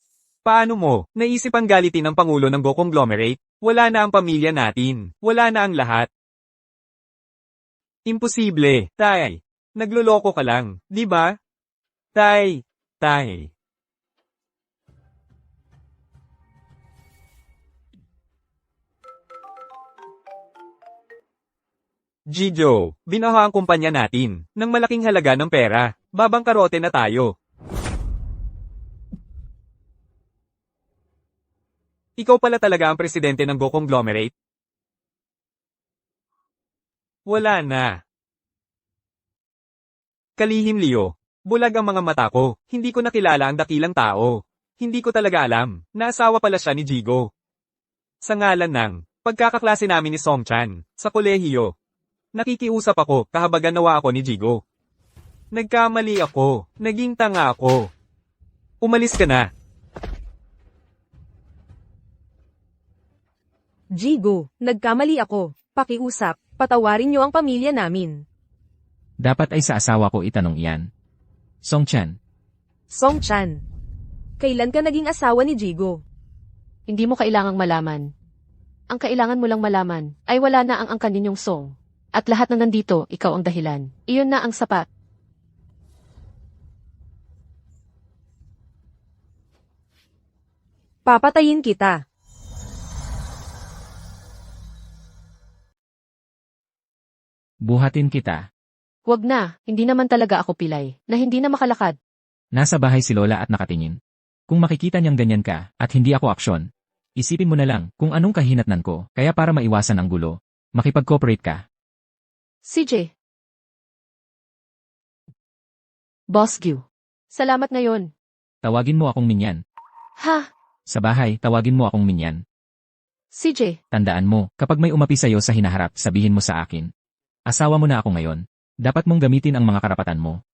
Paano mo, naisip ang galitin ng Pangulo ng Go Conglomerate? Wala na ang pamilya natin. Wala na ang lahat. Imposible, tay. Nagloloko ka lang, di ba? Tay. Jijo, binaha ang kumpanya natin ng malaking halaga ng pera. Babangkarote na tayo. Ikaw pala talaga ang presidente ng Go Conglomerate? Wala na. Kalihim Leo, bulag ang mga mata ko. Hindi ko nakilala ang dakilang tao. Hindi ko talaga alam na asawa pala siya ni Jigo. Sa ngalan ng pagkakaklase namin ni Songchan sa kolehiyo. Nakikiusap ako, kahabagan nawa ako ni Jigo. Nagkamali ako, naging tanga ako. Umalis ka na. Jigo, nagkamali ako. Pakiusap, patawarin niyo ang pamilya namin. Dapat ay sa asawa ko itanong iyan. Songchan, Songchan, kailan ka naging asawa ni Jigo? Hindi mo kailangang malaman. Ang kailangan mo lang malaman ay wala na ang angkan ninyong Song. At lahat na nandito, ikaw ang dahilan. Iyon na ang sapat. Papatayin kita. buhatin kita. Huwag na, hindi naman talaga ako pilay, na hindi na makalakad. Nasa bahay si Lola at nakatingin. Kung makikita niyang ganyan ka, at hindi ako aksyon, isipin mo na lang kung anong kahinatnan ko, kaya para maiwasan ang gulo, makipag-cooperate ka. CJ. Boss Gyu. Salamat ngayon. Tawagin mo akong Minyan. Ha? Sa bahay, tawagin mo akong Minyan. CJ. Tandaan mo, kapag may umapi sa'yo sa hinaharap, sabihin mo sa akin. Asawa mo na ako ngayon. Dapat mong gamitin ang mga karapatan mo.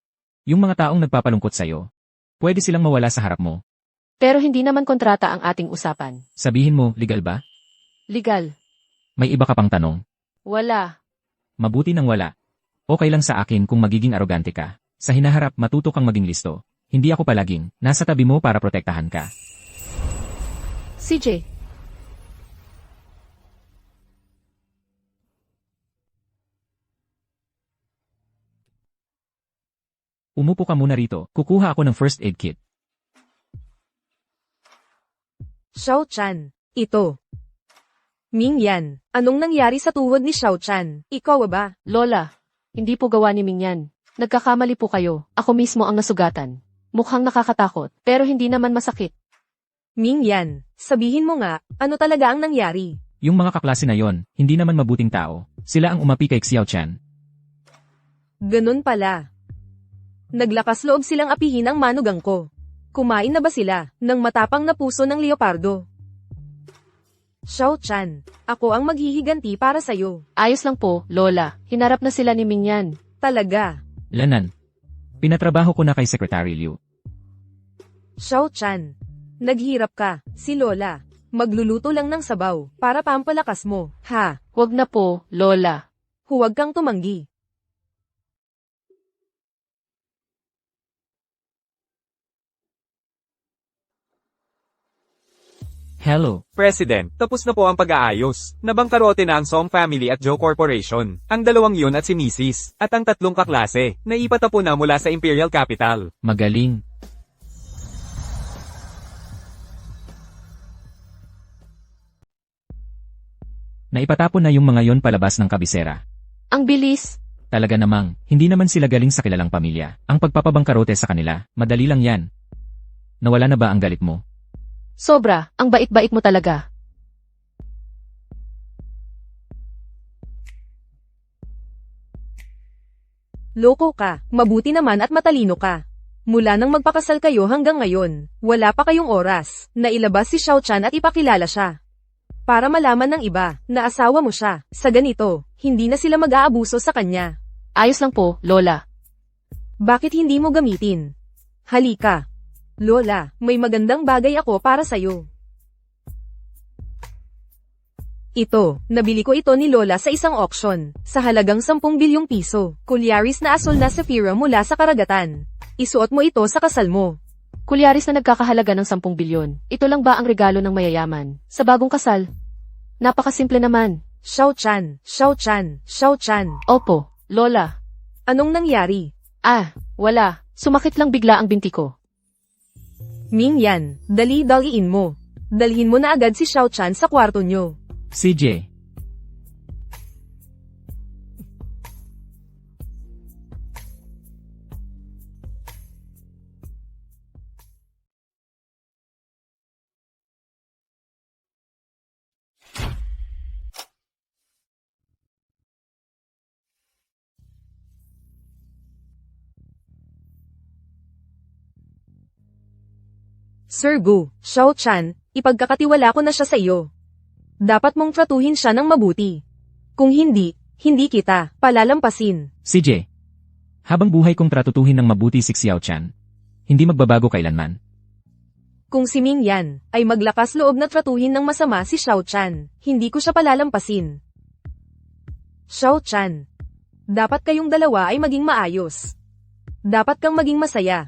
Yung mga taong nagpapalungkot sa'yo, pwede silang mawala sa harap mo. Pero hindi naman kontrata ang ating usapan. Sabihin mo, legal ba? Legal. May iba ka pang tanong. Wala. Mabuti nang wala. Okay lang sa akin kung magiging arogante ka. Sa hinaharap, matuto kang maging listo. Hindi ako palaging nasa tabi mo para protektahan ka. CJ. Umupo ka muna rito. Kukuha ako ng first aid kit. Xiao-chan, ito. Ming-yan, anong nangyari sa tuhod ni Xiao-chan? Ikaw ba? Lola, hindi po gawa ni Mingyan. Nagkakamali po kayo. Ako mismo ang nasugatan. Mukhang nakakatakot, pero hindi naman masakit. Ming-yan, sabihin mo nga, ano talaga ang nangyari? Yung mga kaklase na yon, hindi naman mabuting tao. Sila ang umapi kay Xiao-chan. Ganun pala. Naglakas loob silang apihin ang manugang ko. Kumain na ba sila ng matapang na puso ng leopardo? Xiao-chan, ako ang maghihiganti para sa'yo. Ayos lang po, Lola. Hinarap na sila ni Mingyan. Talaga. Lanan. Pinatrabaho ko na kay Secretary Liu. Xiao-chan, naghirap ka, si Lola. Magluluto lang ng sabaw para pampalakas mo, ha? Huwag na po, Lola. Huwag kang tumanggi. Hello. President, tapos na po ang pag-aayos. Nabangkarote na ang Song Family at Joe Corporation. Ang dalawang yun at si Mrs. At ang tatlong kaklase, naipatapo na mula sa Imperial Capital. Magaling. Naipatapon na yung mga yon palabas ng kabisera. Ang bilis. Talaga namang, hindi naman sila galing sa kilalang pamilya. Ang pagpapabangkarote sa kanila, madali lang yan. Nawala na ba ang galit mo? Sobra, ang bait-bait mo talaga. Loko ka, mabuti naman at matalino ka. Mula nang magpakasal kayo hanggang ngayon, wala pa kayong oras na ilabas si Xiao-chan at ipakilala siya. Para malaman ng iba na asawa mo siya, sa ganito, hindi na sila mag-aabuso sa kanya. Ayos lang po, Lola. Bakit hindi mo gamitin? Halika. Lola, may magandang bagay ako para sa'yo. Ito, nabili ko ito ni Lola sa isang auction, sa halagang 10 bilyong piso. Kulyaris na asul na sapphire mula sa karagatan. Isuot mo ito sa kasal mo. Kulyaris na nagkakahalaga ng 10 bilyon. Ito lang ba ang regalo ng mayayaman? Sa bagong kasal? Napakasimple naman. Xiao Chan, Xiao Chan, Xiao Chan. Opo, Lola. Anong nangyari? Wala. Sumakit lang bigla ang binti ko. Ming Yan, dali-daliin mo. Dalhin mo na agad si Xiao Chan sa kwarto nyo. CJ. Sir Gu, Xiao Chan, ipagkakatiwala ko na siya sa iyo. Dapat mong tratuhin siya ng mabuti. Kung hindi, hindi kita palalampasin. CJ. Habang buhay kong tratutuhin ng mabuti si Xiao Chan. Hindi magbabago kailanman. Kung si Ming Yan ay maglakas loob na tratuhin ng masama si Xiao Chan, hindi ko siya palalampasin. Xiao Chan, dapat kayong dalawa ay maging maayos. Dapat kang maging masaya.